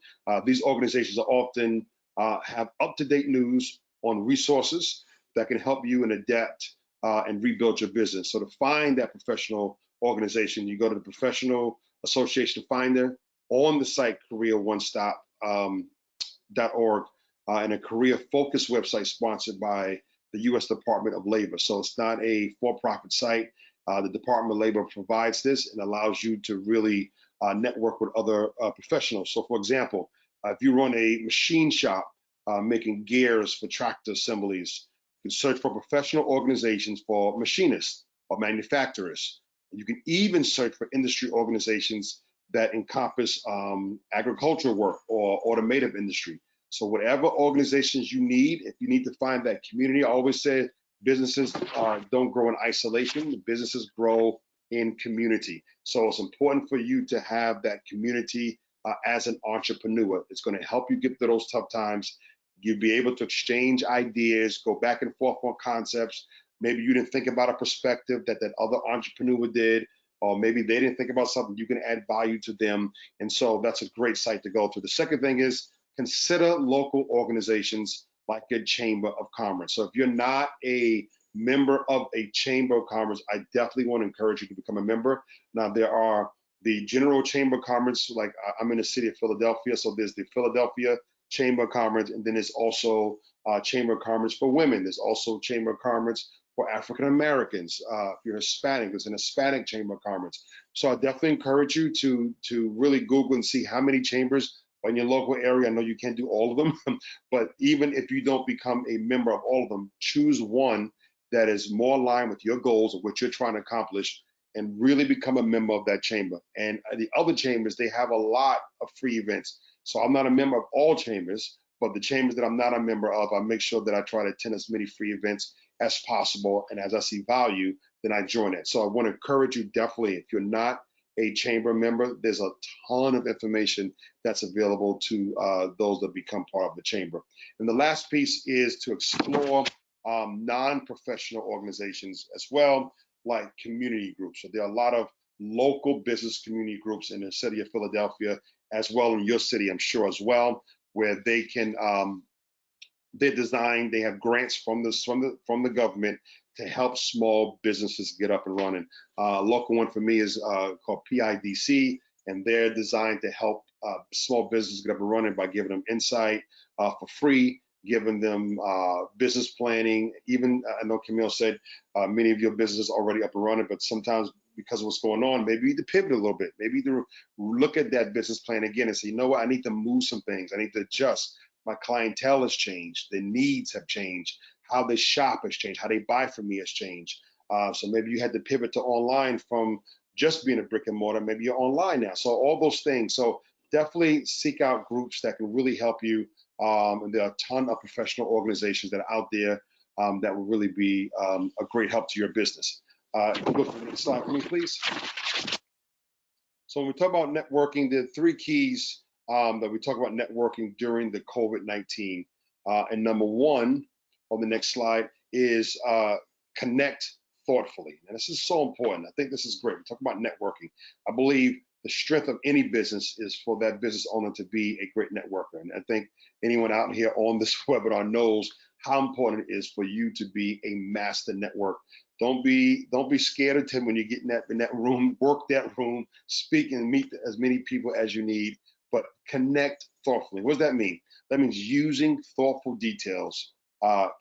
These organizations are often have up-to-date news on resources that can help you and adapt and rebuild your business. So to find that professional organization, you go to the Professional Association Finder on the site careeronestop.org and a career-focused website sponsored by the U.S. Department of Labor. So it's not a for-profit site. The Department of Labor provides this and allows you to really network with other professionals. So for example, if you run a machine shop making gears for tractor assemblies, you can search for professional organizations for machinists or manufacturers. You can even search for industry organizations that encompass agricultural work or automotive industry. So whatever organizations you need, if you need to find that community, I always say businesses don't grow in isolation. Businesses grow in community. So it's important for you to have that community as an entrepreneur. It's going to help you get through those tough times. You'll be able to exchange ideas, go back and forth on concepts. Maybe you didn't think about a perspective that that other entrepreneur did, or maybe they didn't think about something. You can add value to them. And so that's a great site to go to. The second thing is consider local organizations like your Chamber of Commerce. So if you're not a member of a Chamber of Commerce, I definitely want to encourage you to become a member. Now, there are the General Chamber of Commerce, like I'm in the city of Philadelphia, so there's the Philadelphia Chamber of Commerce, and then there's also Chamber of Commerce for women. There's also Chamber of Commerce for African Americans. If you're Hispanic, there's an Hispanic Chamber of Commerce. So I definitely encourage you to really Google and see how many chambers in your local area. I know you can't do all of them, but even if you don't become a member of all of them, choose one that is more aligned with your goals of what you're trying to accomplish, and really become a member of that chamber. And the other chambers, they have a lot of free events. So I'm not a member of all chambers, but the chambers that I'm not a member of, I make sure that I try to attend as many free events as possible. And as I see value, then I join it. So I want to encourage you definitely, if you're not a chamber member, there's a ton of information that's available to those that become part of the chamber. And the last piece is to explore non-professional organizations as well, like community groups. So there are a lot of local business community groups in the city of Philadelphia, as well in your city, I'm sure as well, where they can, they're designed, they have grants from the government to help small businesses get up and running. A local one for me is called PIDC, and they're designed to help small businesses get up and running by giving them insight for free, giving them business planning. Even I know Camille said many of your businesses are already up and running, but sometimes because of what's going on, maybe you need to pivot a little bit. Maybe you need to look at that business plan again and say, you know what, I need to move some things. I need to adjust. My clientele has changed. The needs have changed. How they shop has changed. How they buy from me has changed. So maybe you had to pivot to online from just being a brick and mortar. Maybe you're online now. So all those things. So definitely seek out groups that can really help you. And there are a ton of professional organizations that are out there that will really be a great help to your business. Go to the next slide for me, please. So when we talk about networking, there are three keys that we talk about networking during the COVID-19. And number one on the next slide is connect thoughtfully. And this is so important. I think this is great. We talk about networking. I believe the strength of any business is for that business owner to be a great networker. And I think anyone out here on this webinar knows how important it is for you to be a master network. Don't be scared of Tim when you get in that room, work that room, speak and meet as many people as you need, but connect thoughtfully. What does that mean? That means using thoughtful details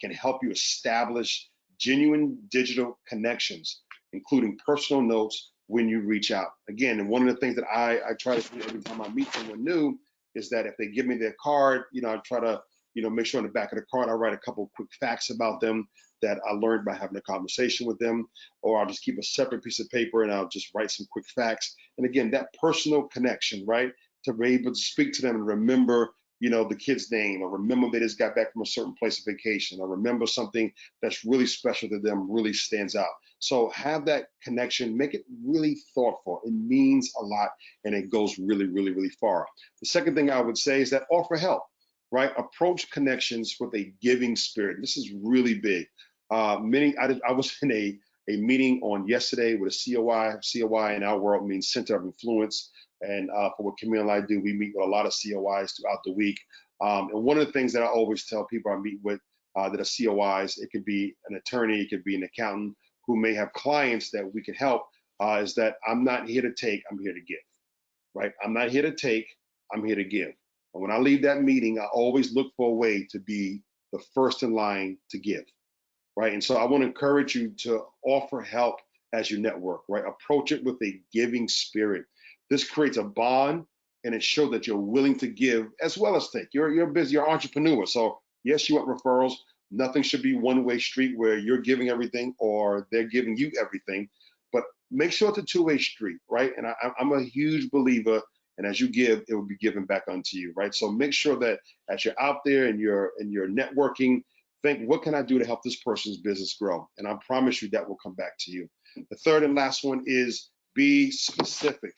can help you establish genuine digital connections, including personal notes when you reach out. Again, and one of the things that I try to do every time I meet someone new is that if they give me their card, I try to make sure on the back of the card I write a couple of quick facts about them that I learned by having a conversation with them, or I'll just keep a separate piece of paper and I'll just write some quick facts. And again, that personal connection, right? To be able to speak to them and remember, the kid's name, or remember they just got back from a certain place of vacation, or remember something that's really special to them, really stands out. So have that connection, make it really thoughtful. It means a lot and it goes really, really, really far. The second thing I would say is that offer help, right? Approach connections with a giving spirit. This is really big. I was in a meeting on yesterday with a COI. COI in our world means Center of Influence. And for what Camille and I do, we meet with a lot of COIs throughout the week. And one of the things that I always tell people I meet with that are COIs, it could be an attorney, it could be an accountant who may have clients that we can help, is that I'm not here to take, I'm here to give, right? I'm not here to take, I'm here to give. And when I leave that meeting, I always look for a way to be the first in line to give, right? And so I want to encourage you to offer help as you network, right? Approach it with a giving spirit. This creates a bond, and it shows that you're willing to give as well as take. You're busy, you're an entrepreneur. So yes, you want referrals. Nothing should be one-way street where you're giving everything or they're giving you everything. But make sure it's a two-way street, right? And I'm a huge believer, and as you give, it will be given back unto you, right? So make sure that as you're out there and you're networking, think, what can I do to help this person's business grow? And I promise you that will come back to you. The third and last one is be specific,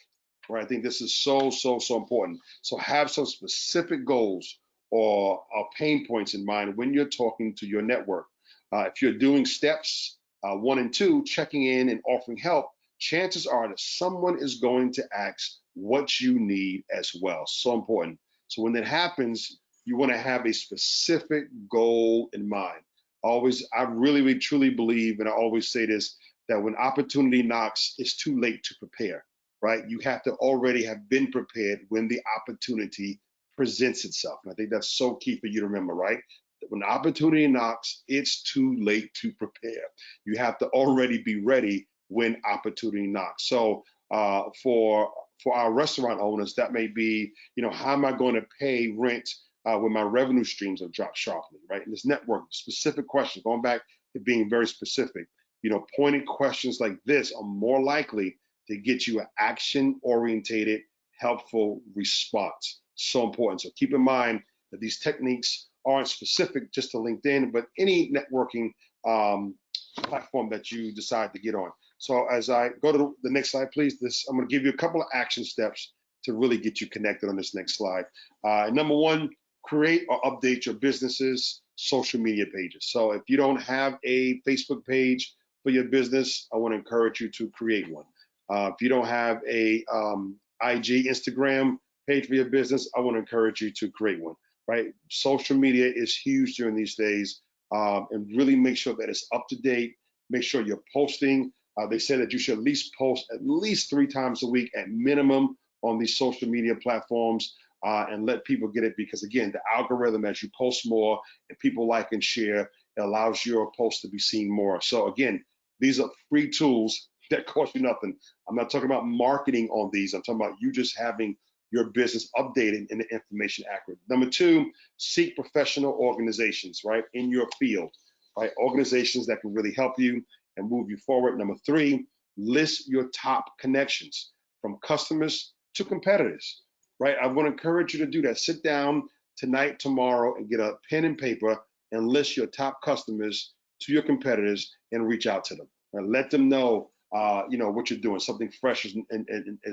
right? I think this is so important. So have some specific goals or pain points in mind when you're talking to your network. If you're doing steps 1 and 2, checking in and offering help, chances are that someone is going to ask what you need as well. So important. So when that happens, you want to have a specific goal in mind. I really truly believe, and I always say this, that when opportunity knocks, it's too late to prepare, right? You have to already have been prepared when the opportunity presents itself. And I think that's so key for you to remember, right? That when opportunity knocks, it's too late to prepare. You have to already be ready when opportunity knocks. So for our restaurant owners, that may be, how am I going to pay rent when my revenue streams have dropped sharply, right? And this network, specific questions, going back to being very specific, pointed questions like this are more likely to get you an action-orientated, helpful response. So important. So keep in mind that these techniques aren't specific just to LinkedIn, but any networking platform that you decide to get on. So as I go to the next slide, please, I'm going to give you a couple of action steps to really get you connected on this next slide. Number 1, create or update your business's social media pages. So if you don't have a Facebook page for your business, I want to encourage you to create one. If you don't have a IG, Instagram page for your business, I want to encourage you to create one, right? Social media is huge during these days, and really make sure that it's up to date. Make sure you're posting. They say that you should at least post at least 3 times a week at minimum on these social media platforms, and let people get it, because again, the algorithm, as you post more and people like and share, it allows your post to be seen more. So again, these are free tools that cost you nothing. I'm not talking about marketing on these. I'm talking about you just having your business updated and the information accurate. Number 2, seek professional organizations, right, in your field, right? Organizations that can really help you and move you forward. Number 3, list your top connections from customers to competitors, right? I want to encourage you to do that. Sit down tonight, tomorrow, and get a pen and paper and list your top customers to your competitors and reach out to them. Right? Let them know, what you're doing, something fresh and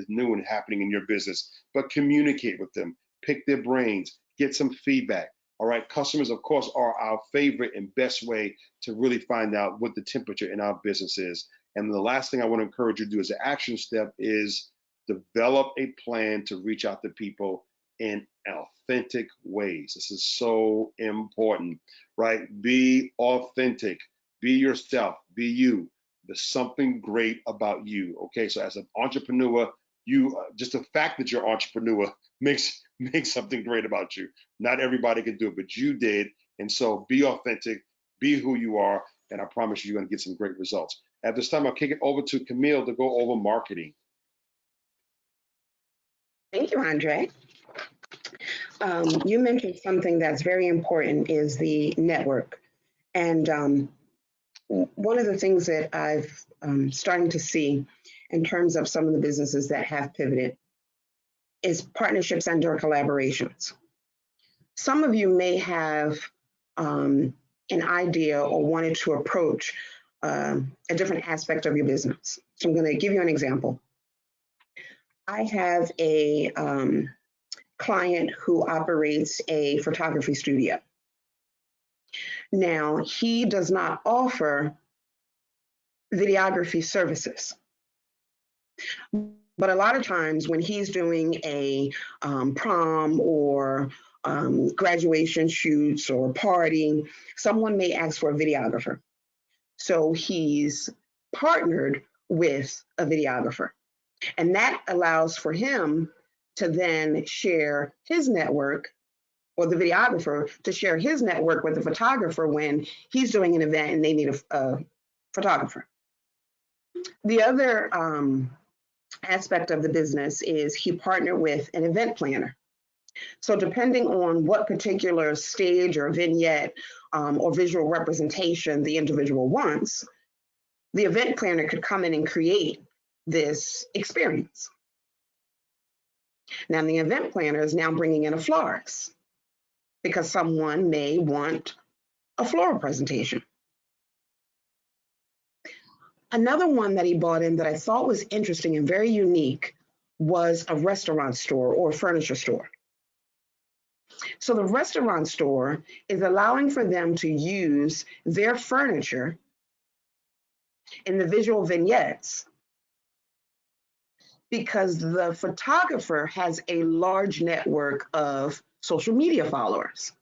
new and happening in your business, but communicate with them, pick their brains, get some feedback. All right, customers, of course, are our favorite and best way to really find out what the temperature in our business is. And the last thing I want to encourage you to do as an action step is develop a plan to reach out to people in authentic ways. This is so important, right? Be authentic, be yourself, be you. There's something great about you, okay? So as an entrepreneur, just the fact that you're an entrepreneur makes something great about you. Not everybody can do it, but you did. And so be authentic, be who you are, and I promise you're going to get some great results. At this time, I'll kick it over to Camille to go over marketing. Thank you, Andre. You mentioned something that's very important is the network. And one of the things that I've starting to see in terms of some of the businesses that have pivoted is partnerships and or collaborations. Some of you may have an idea or wanted to approach a different aspect of your business. So I'm going to give you an example. I have a client who operates a photography studio. Now, he does not offer videography services. But a lot of times when he's doing a prom or graduation shoots or party, someone may ask for a videographer. So he's partnered with a videographer. And that allows for him to then share his network, or the videographer to share his network with the photographer when he's doing an event and they need a photographer. The other aspect of the business is he partnered with an event planner. So depending on what particular stage or vignette or visual representation the individual wants, the event planner could come in and create this experience. Now, the event planner is now bringing in a florist because someone may want a floral presentation. Another one that he bought in that I thought was interesting and very unique was a restaurant store or a furniture store. So the restaurant store is allowing for them to use their furniture in the visual vignettes because the photographer has a large network of social media followers.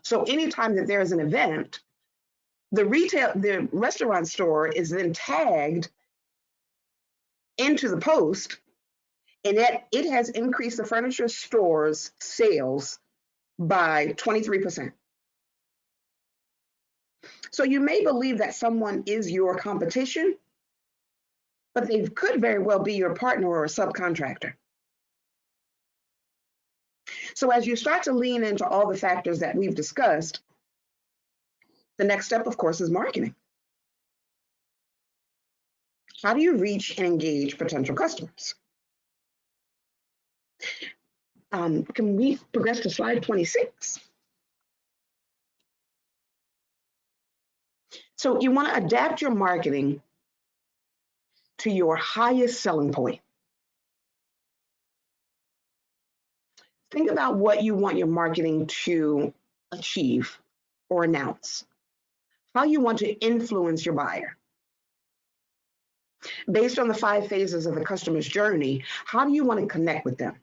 So anytime that there is an event, the restaurant store is then tagged into the post, and it has increased the furniture store's sales by 23%. So you may believe that someone is your competition, but they could very well be your partner or a subcontractor. So as you start to lean into all the factors that we've discussed, the next step, of course, is marketing. How do you reach and engage potential customers? Can we progress to slide 26? So you want to adapt your marketing to your highest selling point. Think about what you want your marketing to achieve or announce, how you want to influence your buyer. Based on the 5 phases of the customer's journey, how do you want to connect with them?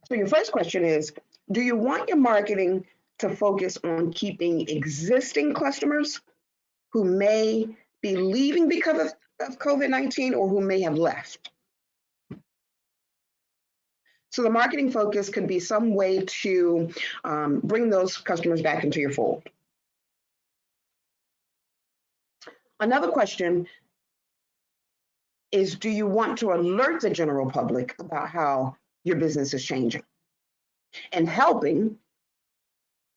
So your first question is, do you want your marketing to focus on keeping existing customers who may be leaving because of COVID-19 or who may have left? So the marketing focus could be some way to bring those customers back into your fold. Another question is, do you want to alert the general public about how your business is changing and helping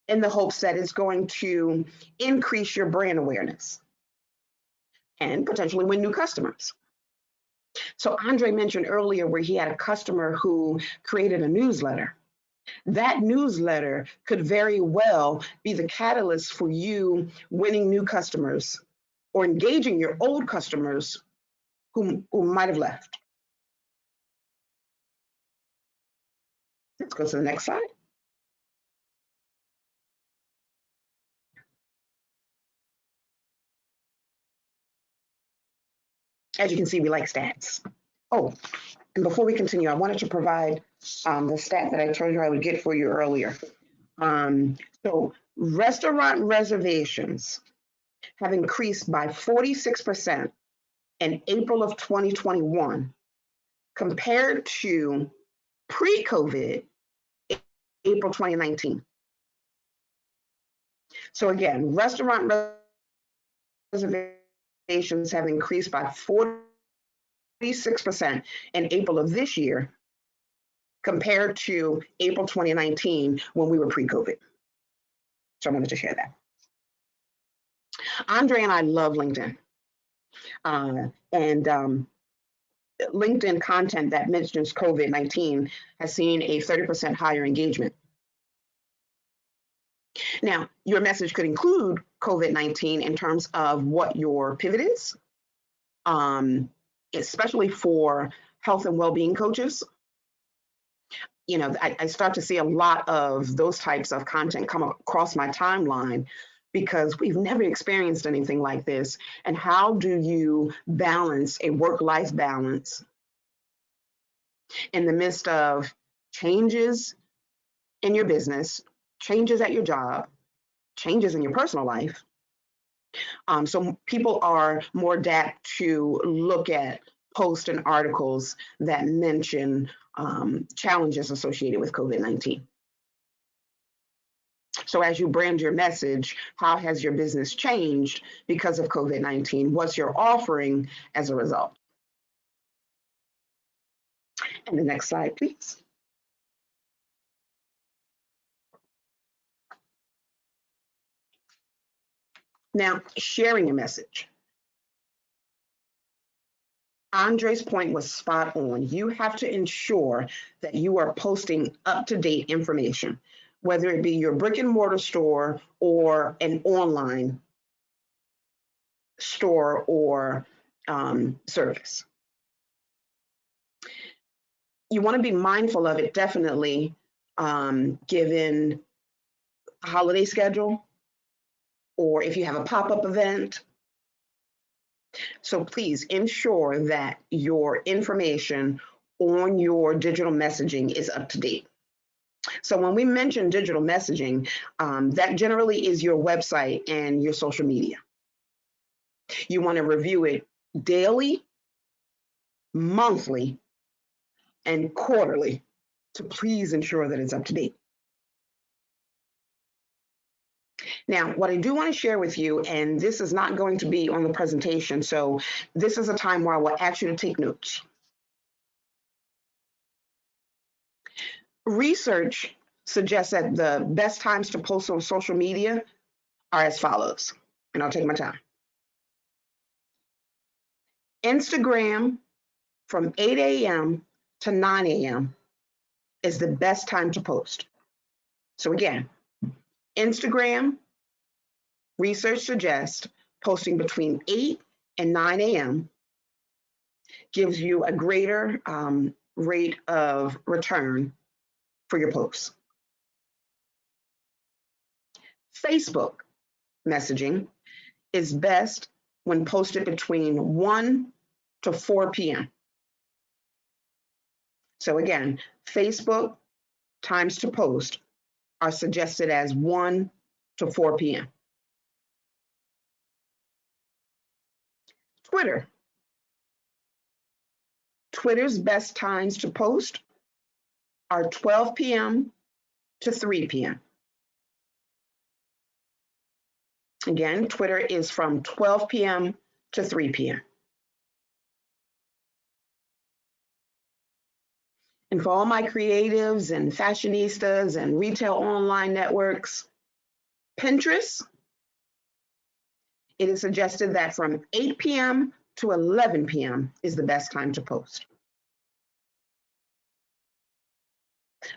in the hopes that it's going to increase your brand awareness and potentially win new customers? So Andre mentioned earlier where he had a customer who created a newsletter. That newsletter could very well be the catalyst for you winning new customers or engaging your old customers who might have left. Let's go to the next slide. As you can see, we like stats. Oh, and before we continue, I wanted to provide the stat that I told you I would get for you earlier. So restaurant reservations have increased by 46% in April of 2021 compared to pre-COVID April 2019. So again, restaurant reservations have increased by 46% in April of this year compared to April 2019 when we were pre-COVID. So I wanted to share that. Andre and I love LinkedIn. LinkedIn content that mentions COVID-19 has seen a 30% higher engagement. Now, your message could include COVID-19 in terms of what your pivot is, especially for health and well-being coaches. You know, I start to see a lot of those types of content come across my timeline because we've never experienced anything like this. And how do you balance a work-life balance in the midst of changes in your business, changes at your job, changes in your personal life? So people are more apt to look at posts and articles that mention challenges associated with COVID-19. So as you brand your message, how has your business changed because of COVID-19? What's your offering as a result? And the next slide, please. Now, sharing a message. Andre's point was spot on. You have to ensure that you are posting up-to-date information, whether it be your brick and mortar store or an online store or service. You want to be mindful of it, definitely, given a holiday schedule or if you have a pop-up event. So please ensure that your information on your digital messaging is up to date. So when we mention digital messaging, that generally is your website and your social media. You want to review it daily, monthly, and quarterly to please ensure that it's up to date. Now, what I do want to share with you, and this is not going to be on the presentation, so this is a time where I will ask you to take notes. Research suggests that the best times to post on social media are as follows, and I'll take my time. Instagram from 8 a.m. to 9 a.m. is the best time to post. So again, Instagram, research suggests posting between 8 and 9 a.m. gives you a greater rate of return for your posts. Facebook messaging is best when posted between 1 to 4 p.m. So again, Facebook times to post are suggested as 1 to 4 p.m. Twitter's best times to post are 12 p.m. to 3 p.m. Again, Twitter is from 12 p.m. to 3 p.m. And for all my creatives and fashionistas and retail online networks, Pinterest, it is suggested that from 8 p.m. to 11 p.m. is the best time to post.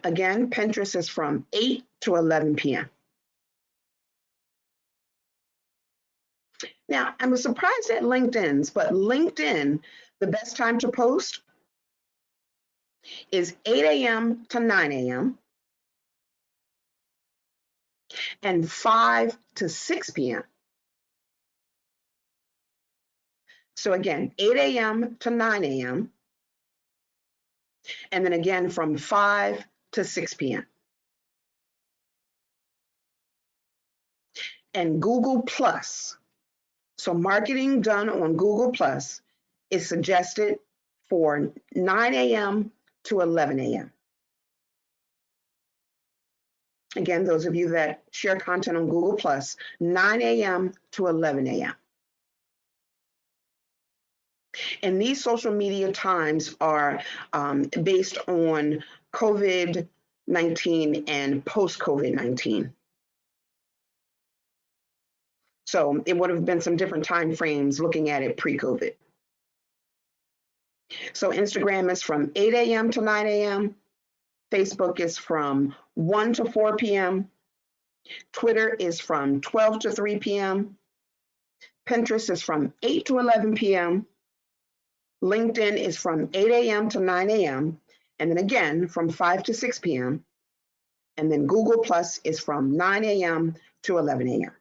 Again, Pinterest is from 8 to 11 p.m. Now, I'm surprised at LinkedIn's, but LinkedIn, the best time to post is 8 a.m. to 9 a.m. and 5 to 6 p.m. So again, 8 a.m. to 9 a.m. and then again from 5 to 6 p.m. And Google Plus. So marketing done on Google Plus is suggested for 9 a.m. to 11 a.m. Again, those of you that share content on Google Plus, 9 a.m. to 11 a.m. And these social media times are based on COVID-19 and post-COVID-19. So it would have been some different time frames looking at it pre-COVID. So Instagram is from 8 a.m. to 9 a.m. Facebook is from 1 to 4 p.m. Twitter is from 12 to 3 p.m. Pinterest is from 8 to 11 p.m. LinkedIn is from 8 a.m. to 9 a.m. and then again from 5 to 6 p.m. And then Google Plus is from 9 a.m. to 11 a.m.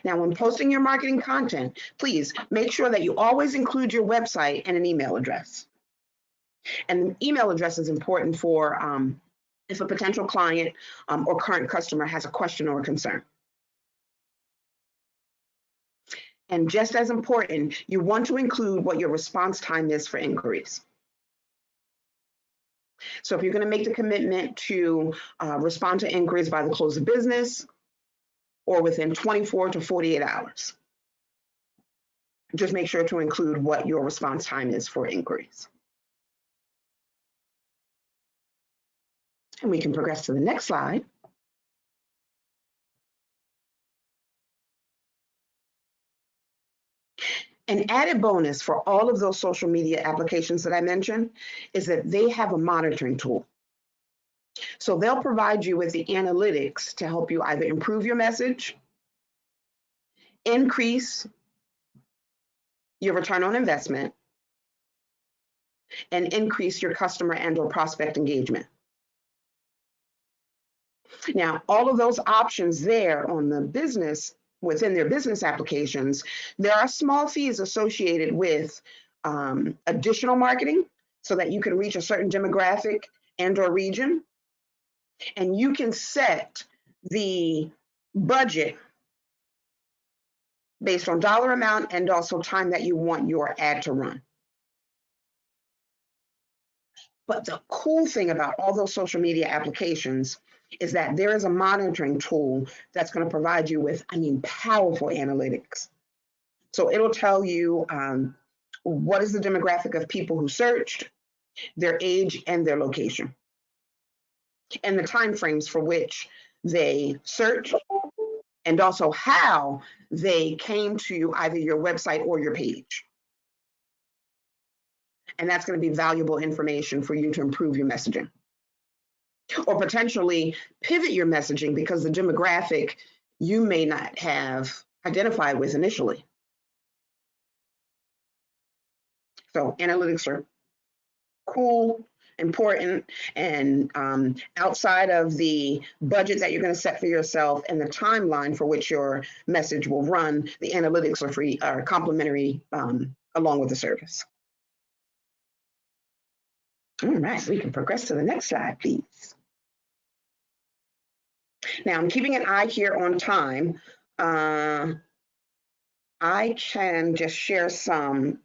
Now, when posting your marketing content, please make sure that you always include your website and an email address. And the email address is important for if a potential client or current customer has a question or a concern. And just as important, you want to include what your response time is for inquiries. So if you're going to make the commitment to respond to inquiries by the close of business or within 24 to 48 hours, just make sure to include what your response time is for inquiries. And we can progress to the next slide. An added bonus for all of those social media applications that I mentioned is that they have a monitoring tool. So they'll provide you with the analytics to help you either improve your message, increase your return on investment, and increase your customer and/or prospect engagement. Now, all of those options there on the business, within their business applications, there are small fees associated with additional marketing so that you can reach a certain demographic and/or region. And you can set the budget based on dollar amount and also time that you want your ad to run. But the cool thing about all those social media applications is that there is a monitoring tool that's going to provide you with, powerful analytics. So it'll tell you what is the demographic of people who searched, their age, and their location, and the timeframes for which they searched, and also how they came to either your website or your page. And that's going to be valuable information for you to improve your messaging, or potentially pivot your messaging because the demographic you may not have identified with initially. So analytics are cool, important, and outside of the budget that you're going to set for yourself and the timeline for which your message will run, the analytics are free, are complimentary along with the service. All right, we can progress to the next slide, please. Now, I'm keeping an eye here on time. I can just share some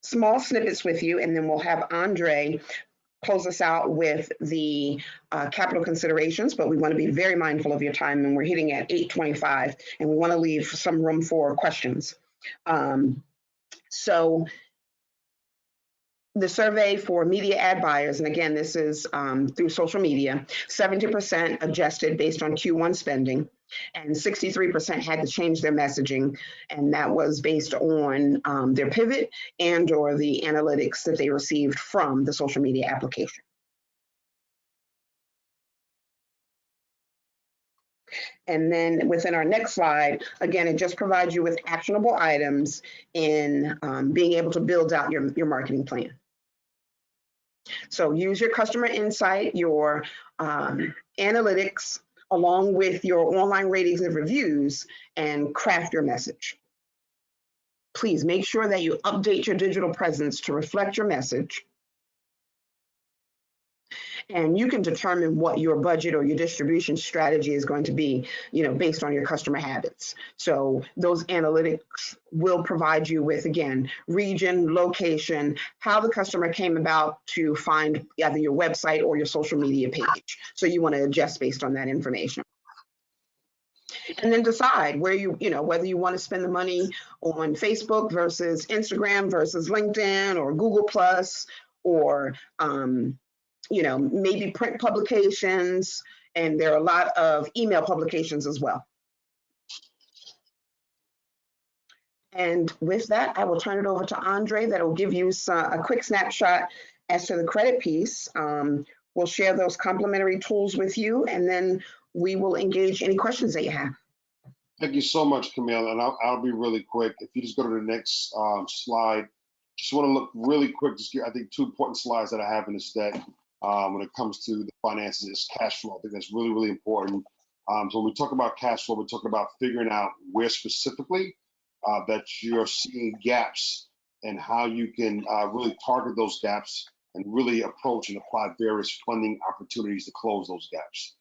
small snippets with you, and then we'll have Andre close us out with the capital considerations, but we want to be very mindful of your time, and we're hitting at 8:25, and we want to leave some room for questions. So the survey for media ad buyers, and again, this is through social media, 70% adjusted based on Q1 spending, and 63% had to change their messaging, and that was based on their pivot and or the analytics that they received from the social media application. And then within our next slide, again, it just provides you with actionable items in being able to build out your marketing plan. So use your customer insight, your analytics, along with your online ratings and reviews, and craft your message. Please make sure that you update your digital presence to reflect your message. And you can determine what your budget or your distribution strategy is going to be, based on your customer habits. So those analytics will provide you with, again, region, location, how the customer came about to find either your website or your social media page. So you want to adjust based on that information. And then decide where whether you want to spend the money on Facebook versus Instagram versus LinkedIn or Google Plus, or maybe print publications, and there are a lot of email publications as well. And with that, I will turn it over to Andre that will give you a quick snapshot as to the credit piece. We'll share those complementary tools with you, and then we will engage any questions that you have. Thank you so much, Camille, and I'll be really quick. If you just go to the next slide, just want to look really quick. I think 2 important slides that I have in this deck when it comes to the finances is cash flow. I think that's really, really important. So when we talk about cash flow, we're talking about figuring out where specifically that you're seeing gaps and how you can really target those gaps and really approach and apply various funding opportunities to close those gaps.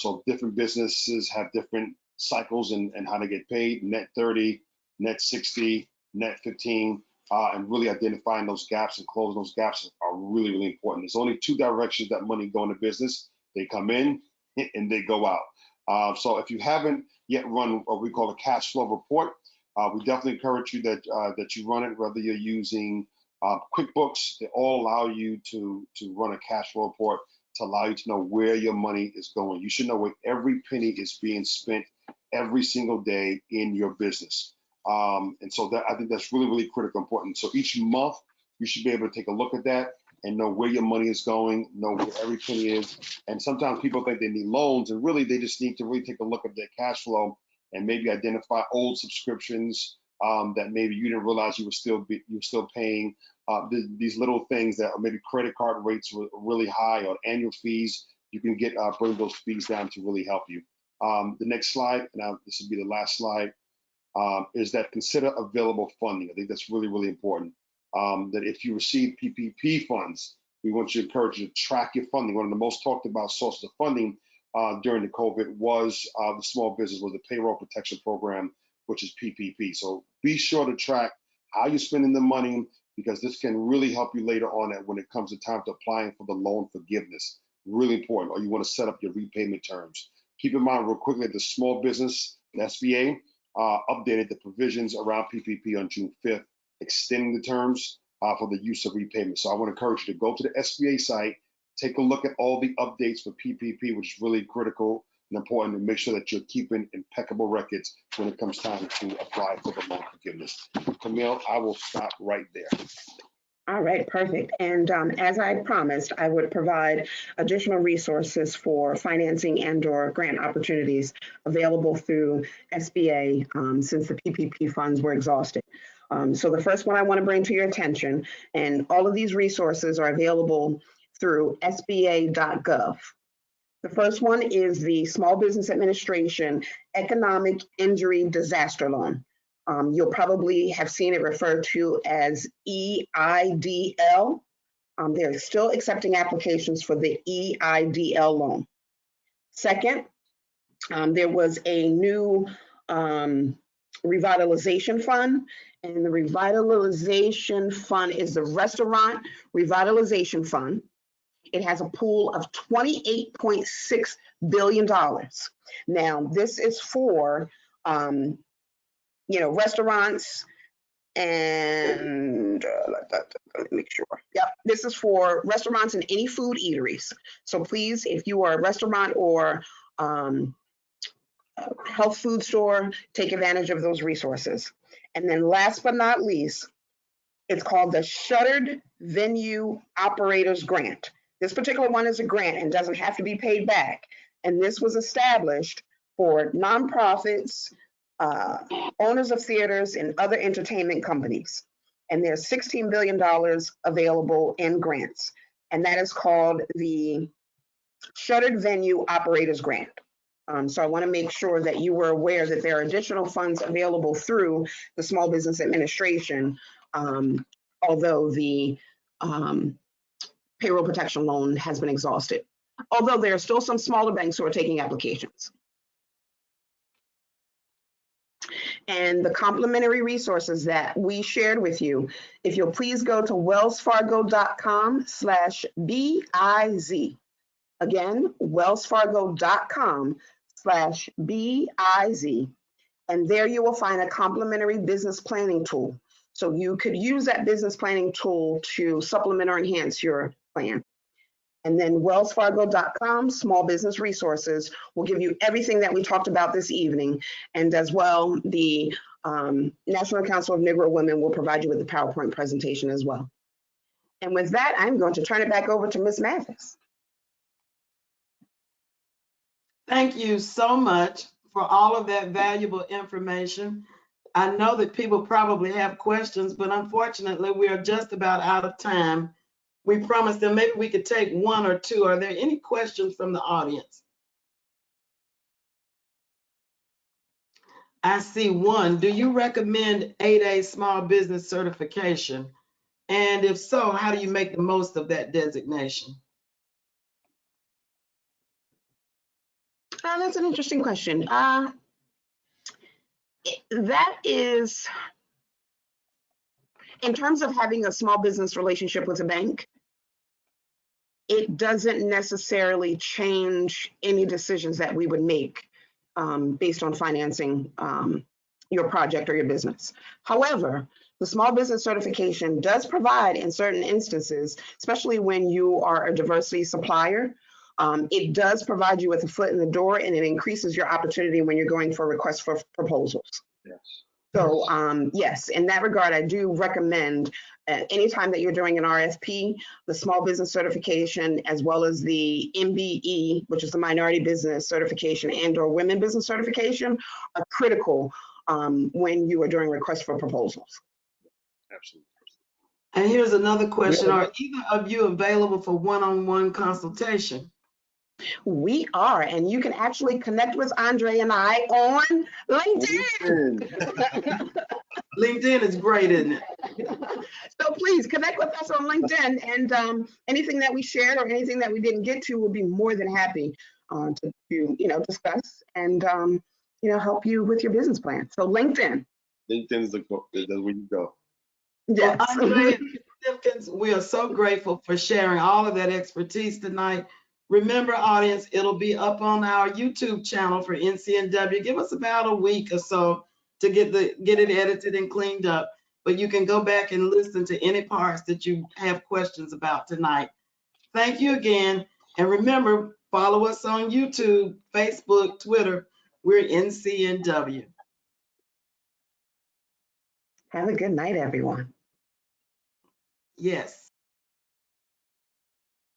So different businesses have different cycles and how they get paid, net 30, net 60, net 15, and really identifying those gaps and closing those gaps are really, really important. There's only 2 directions that money go into business. They come in and they go out. So if you haven't yet run what we call a cash flow report, we definitely encourage you that you run it, whether you're using QuickBooks. They all allow you to run a cash flow report to allow you to know where your money is going. You should know where every penny is being spent every single day in your business. And so that, I think that's really, really critical important. So each month you should be able to take a look at that and know where your money is going, know where every penny is. And sometimes people think they need loans, and really they just need to really take a look at their cash flow and maybe identify old subscriptions that maybe you didn't realize you were still paying. These little things that maybe credit card rates were really high, or annual fees. You can bring those fees down to really help you. The next slide, and this will be the last slide, is that consider available funding. I think that's really, really important. That if you receive PPP funds, we want to encourage you to track your funding. One of the most talked about sources of funding during the COVID was the small business, was the payroll protection program, which is PPP. So be sure to track how you're spending the money, because this can really help you later on when it comes to time to applying for the loan forgiveness. Really important. Or you want to set up your repayment terms. Keep in mind real quickly, the small business, the SBA, updated the provisions around PPP on June 5th, extending the terms for the use of repayment. So I want to encourage you to go to the SBA site, take a look at all the updates for PPP, which is really critical and important, to make sure that you're keeping impeccable records when it comes time to apply for the loan forgiveness. Camille, I will stop right there. All right, perfect. And as I promised, I would provide additional resources for financing and/or grant opportunities available through SBA since the PPP funds were exhausted. So the first one I want to bring to your attention, and all of these resources are available through SBA.gov. The first one is the Small Business Administration Economic Injury Disaster Loan. You'll probably have seen it referred to as EIDL. They're still accepting applications for the EIDL loan. Second, there was a new revitalization fund, and the revitalization fund is the Restaurant Revitalization Fund. It has a pool of $28.6 billion. Now, this is for restaurants and let me make sure. Yep, this is for restaurants and any food eateries. So please, if you are a restaurant or health food store, take advantage of those resources. And then last but not least, it's called the Shuttered Venue Operators Grant. This particular one is a grant and doesn't have to be paid back. And this was established for nonprofits, owners of theaters, and other entertainment companies. And there's $16 billion available in grants. And that is called the Shuttered Venue Operators Grant. So I want to make sure that you were aware that there are additional funds available through the Small Business Administration, although the payroll protection loan has been exhausted. Although there are still some smaller banks who are taking applications. And the complimentary resources that we shared with you, if you'll please go to wellsfargo.com/BIZ. Again, wellsfargo.com/BIZ. And there you will find a complimentary business planning tool. So you could use that business planning tool to supplement or enhance your plan. And then wellsfargo.com, small business resources, will give you everything that we talked about this evening. And as well, the National Council of Negro Women will provide you with a PowerPoint presentation as well. And with that, I'm going to turn it back over to Ms. Mathis. Thank you so much for all of that valuable information. I know that people probably have questions, but unfortunately, we are just about out of time. We promised them maybe we could take one or two. Are there any questions from the audience? I see one. Do you recommend 8A small business certification? And if so, how do you make the most of that designation? That's an interesting question. That is, in terms of having a small business relationship with a bank, it doesn't necessarily change any decisions that we would make based on financing your project or your business. However, the small business certification does provide in certain instances, especially when you are a diversity supplier, it does provide you with a foot in the door, and it increases your opportunity when you're going for requests for proposals. Yes. So yes, in that regard, I do recommend anytime that you're doing an RFP, the small business certification, as well as the MBE, which is the minority business certification, and or women business certification, are critical when you are doing requests for proposals. Absolutely. And here's another question. Yeah. Are either of you available for one-on-one consultation? We are, and you can actually connect with Andre and I on LinkedIn. LinkedIn is great, isn't it? So please connect with us on LinkedIn, and anything that we shared or anything that we didn't get to, we'll be more than happy to discuss and help you with your business plan. So LinkedIn. LinkedIn's the where you go. Yes. Well, Andre and Simpkins, we are so grateful for sharing all of that expertise tonight. Remember, audience, it'll be up on our YouTube channel for NCNW. Give us about a week or so to get it edited and cleaned up. But you can go back and listen to any parts that you have questions about tonight. Thank you again. And remember, follow us on YouTube, Facebook, Twitter. We're NCNW. Have a good night, everyone. Yes.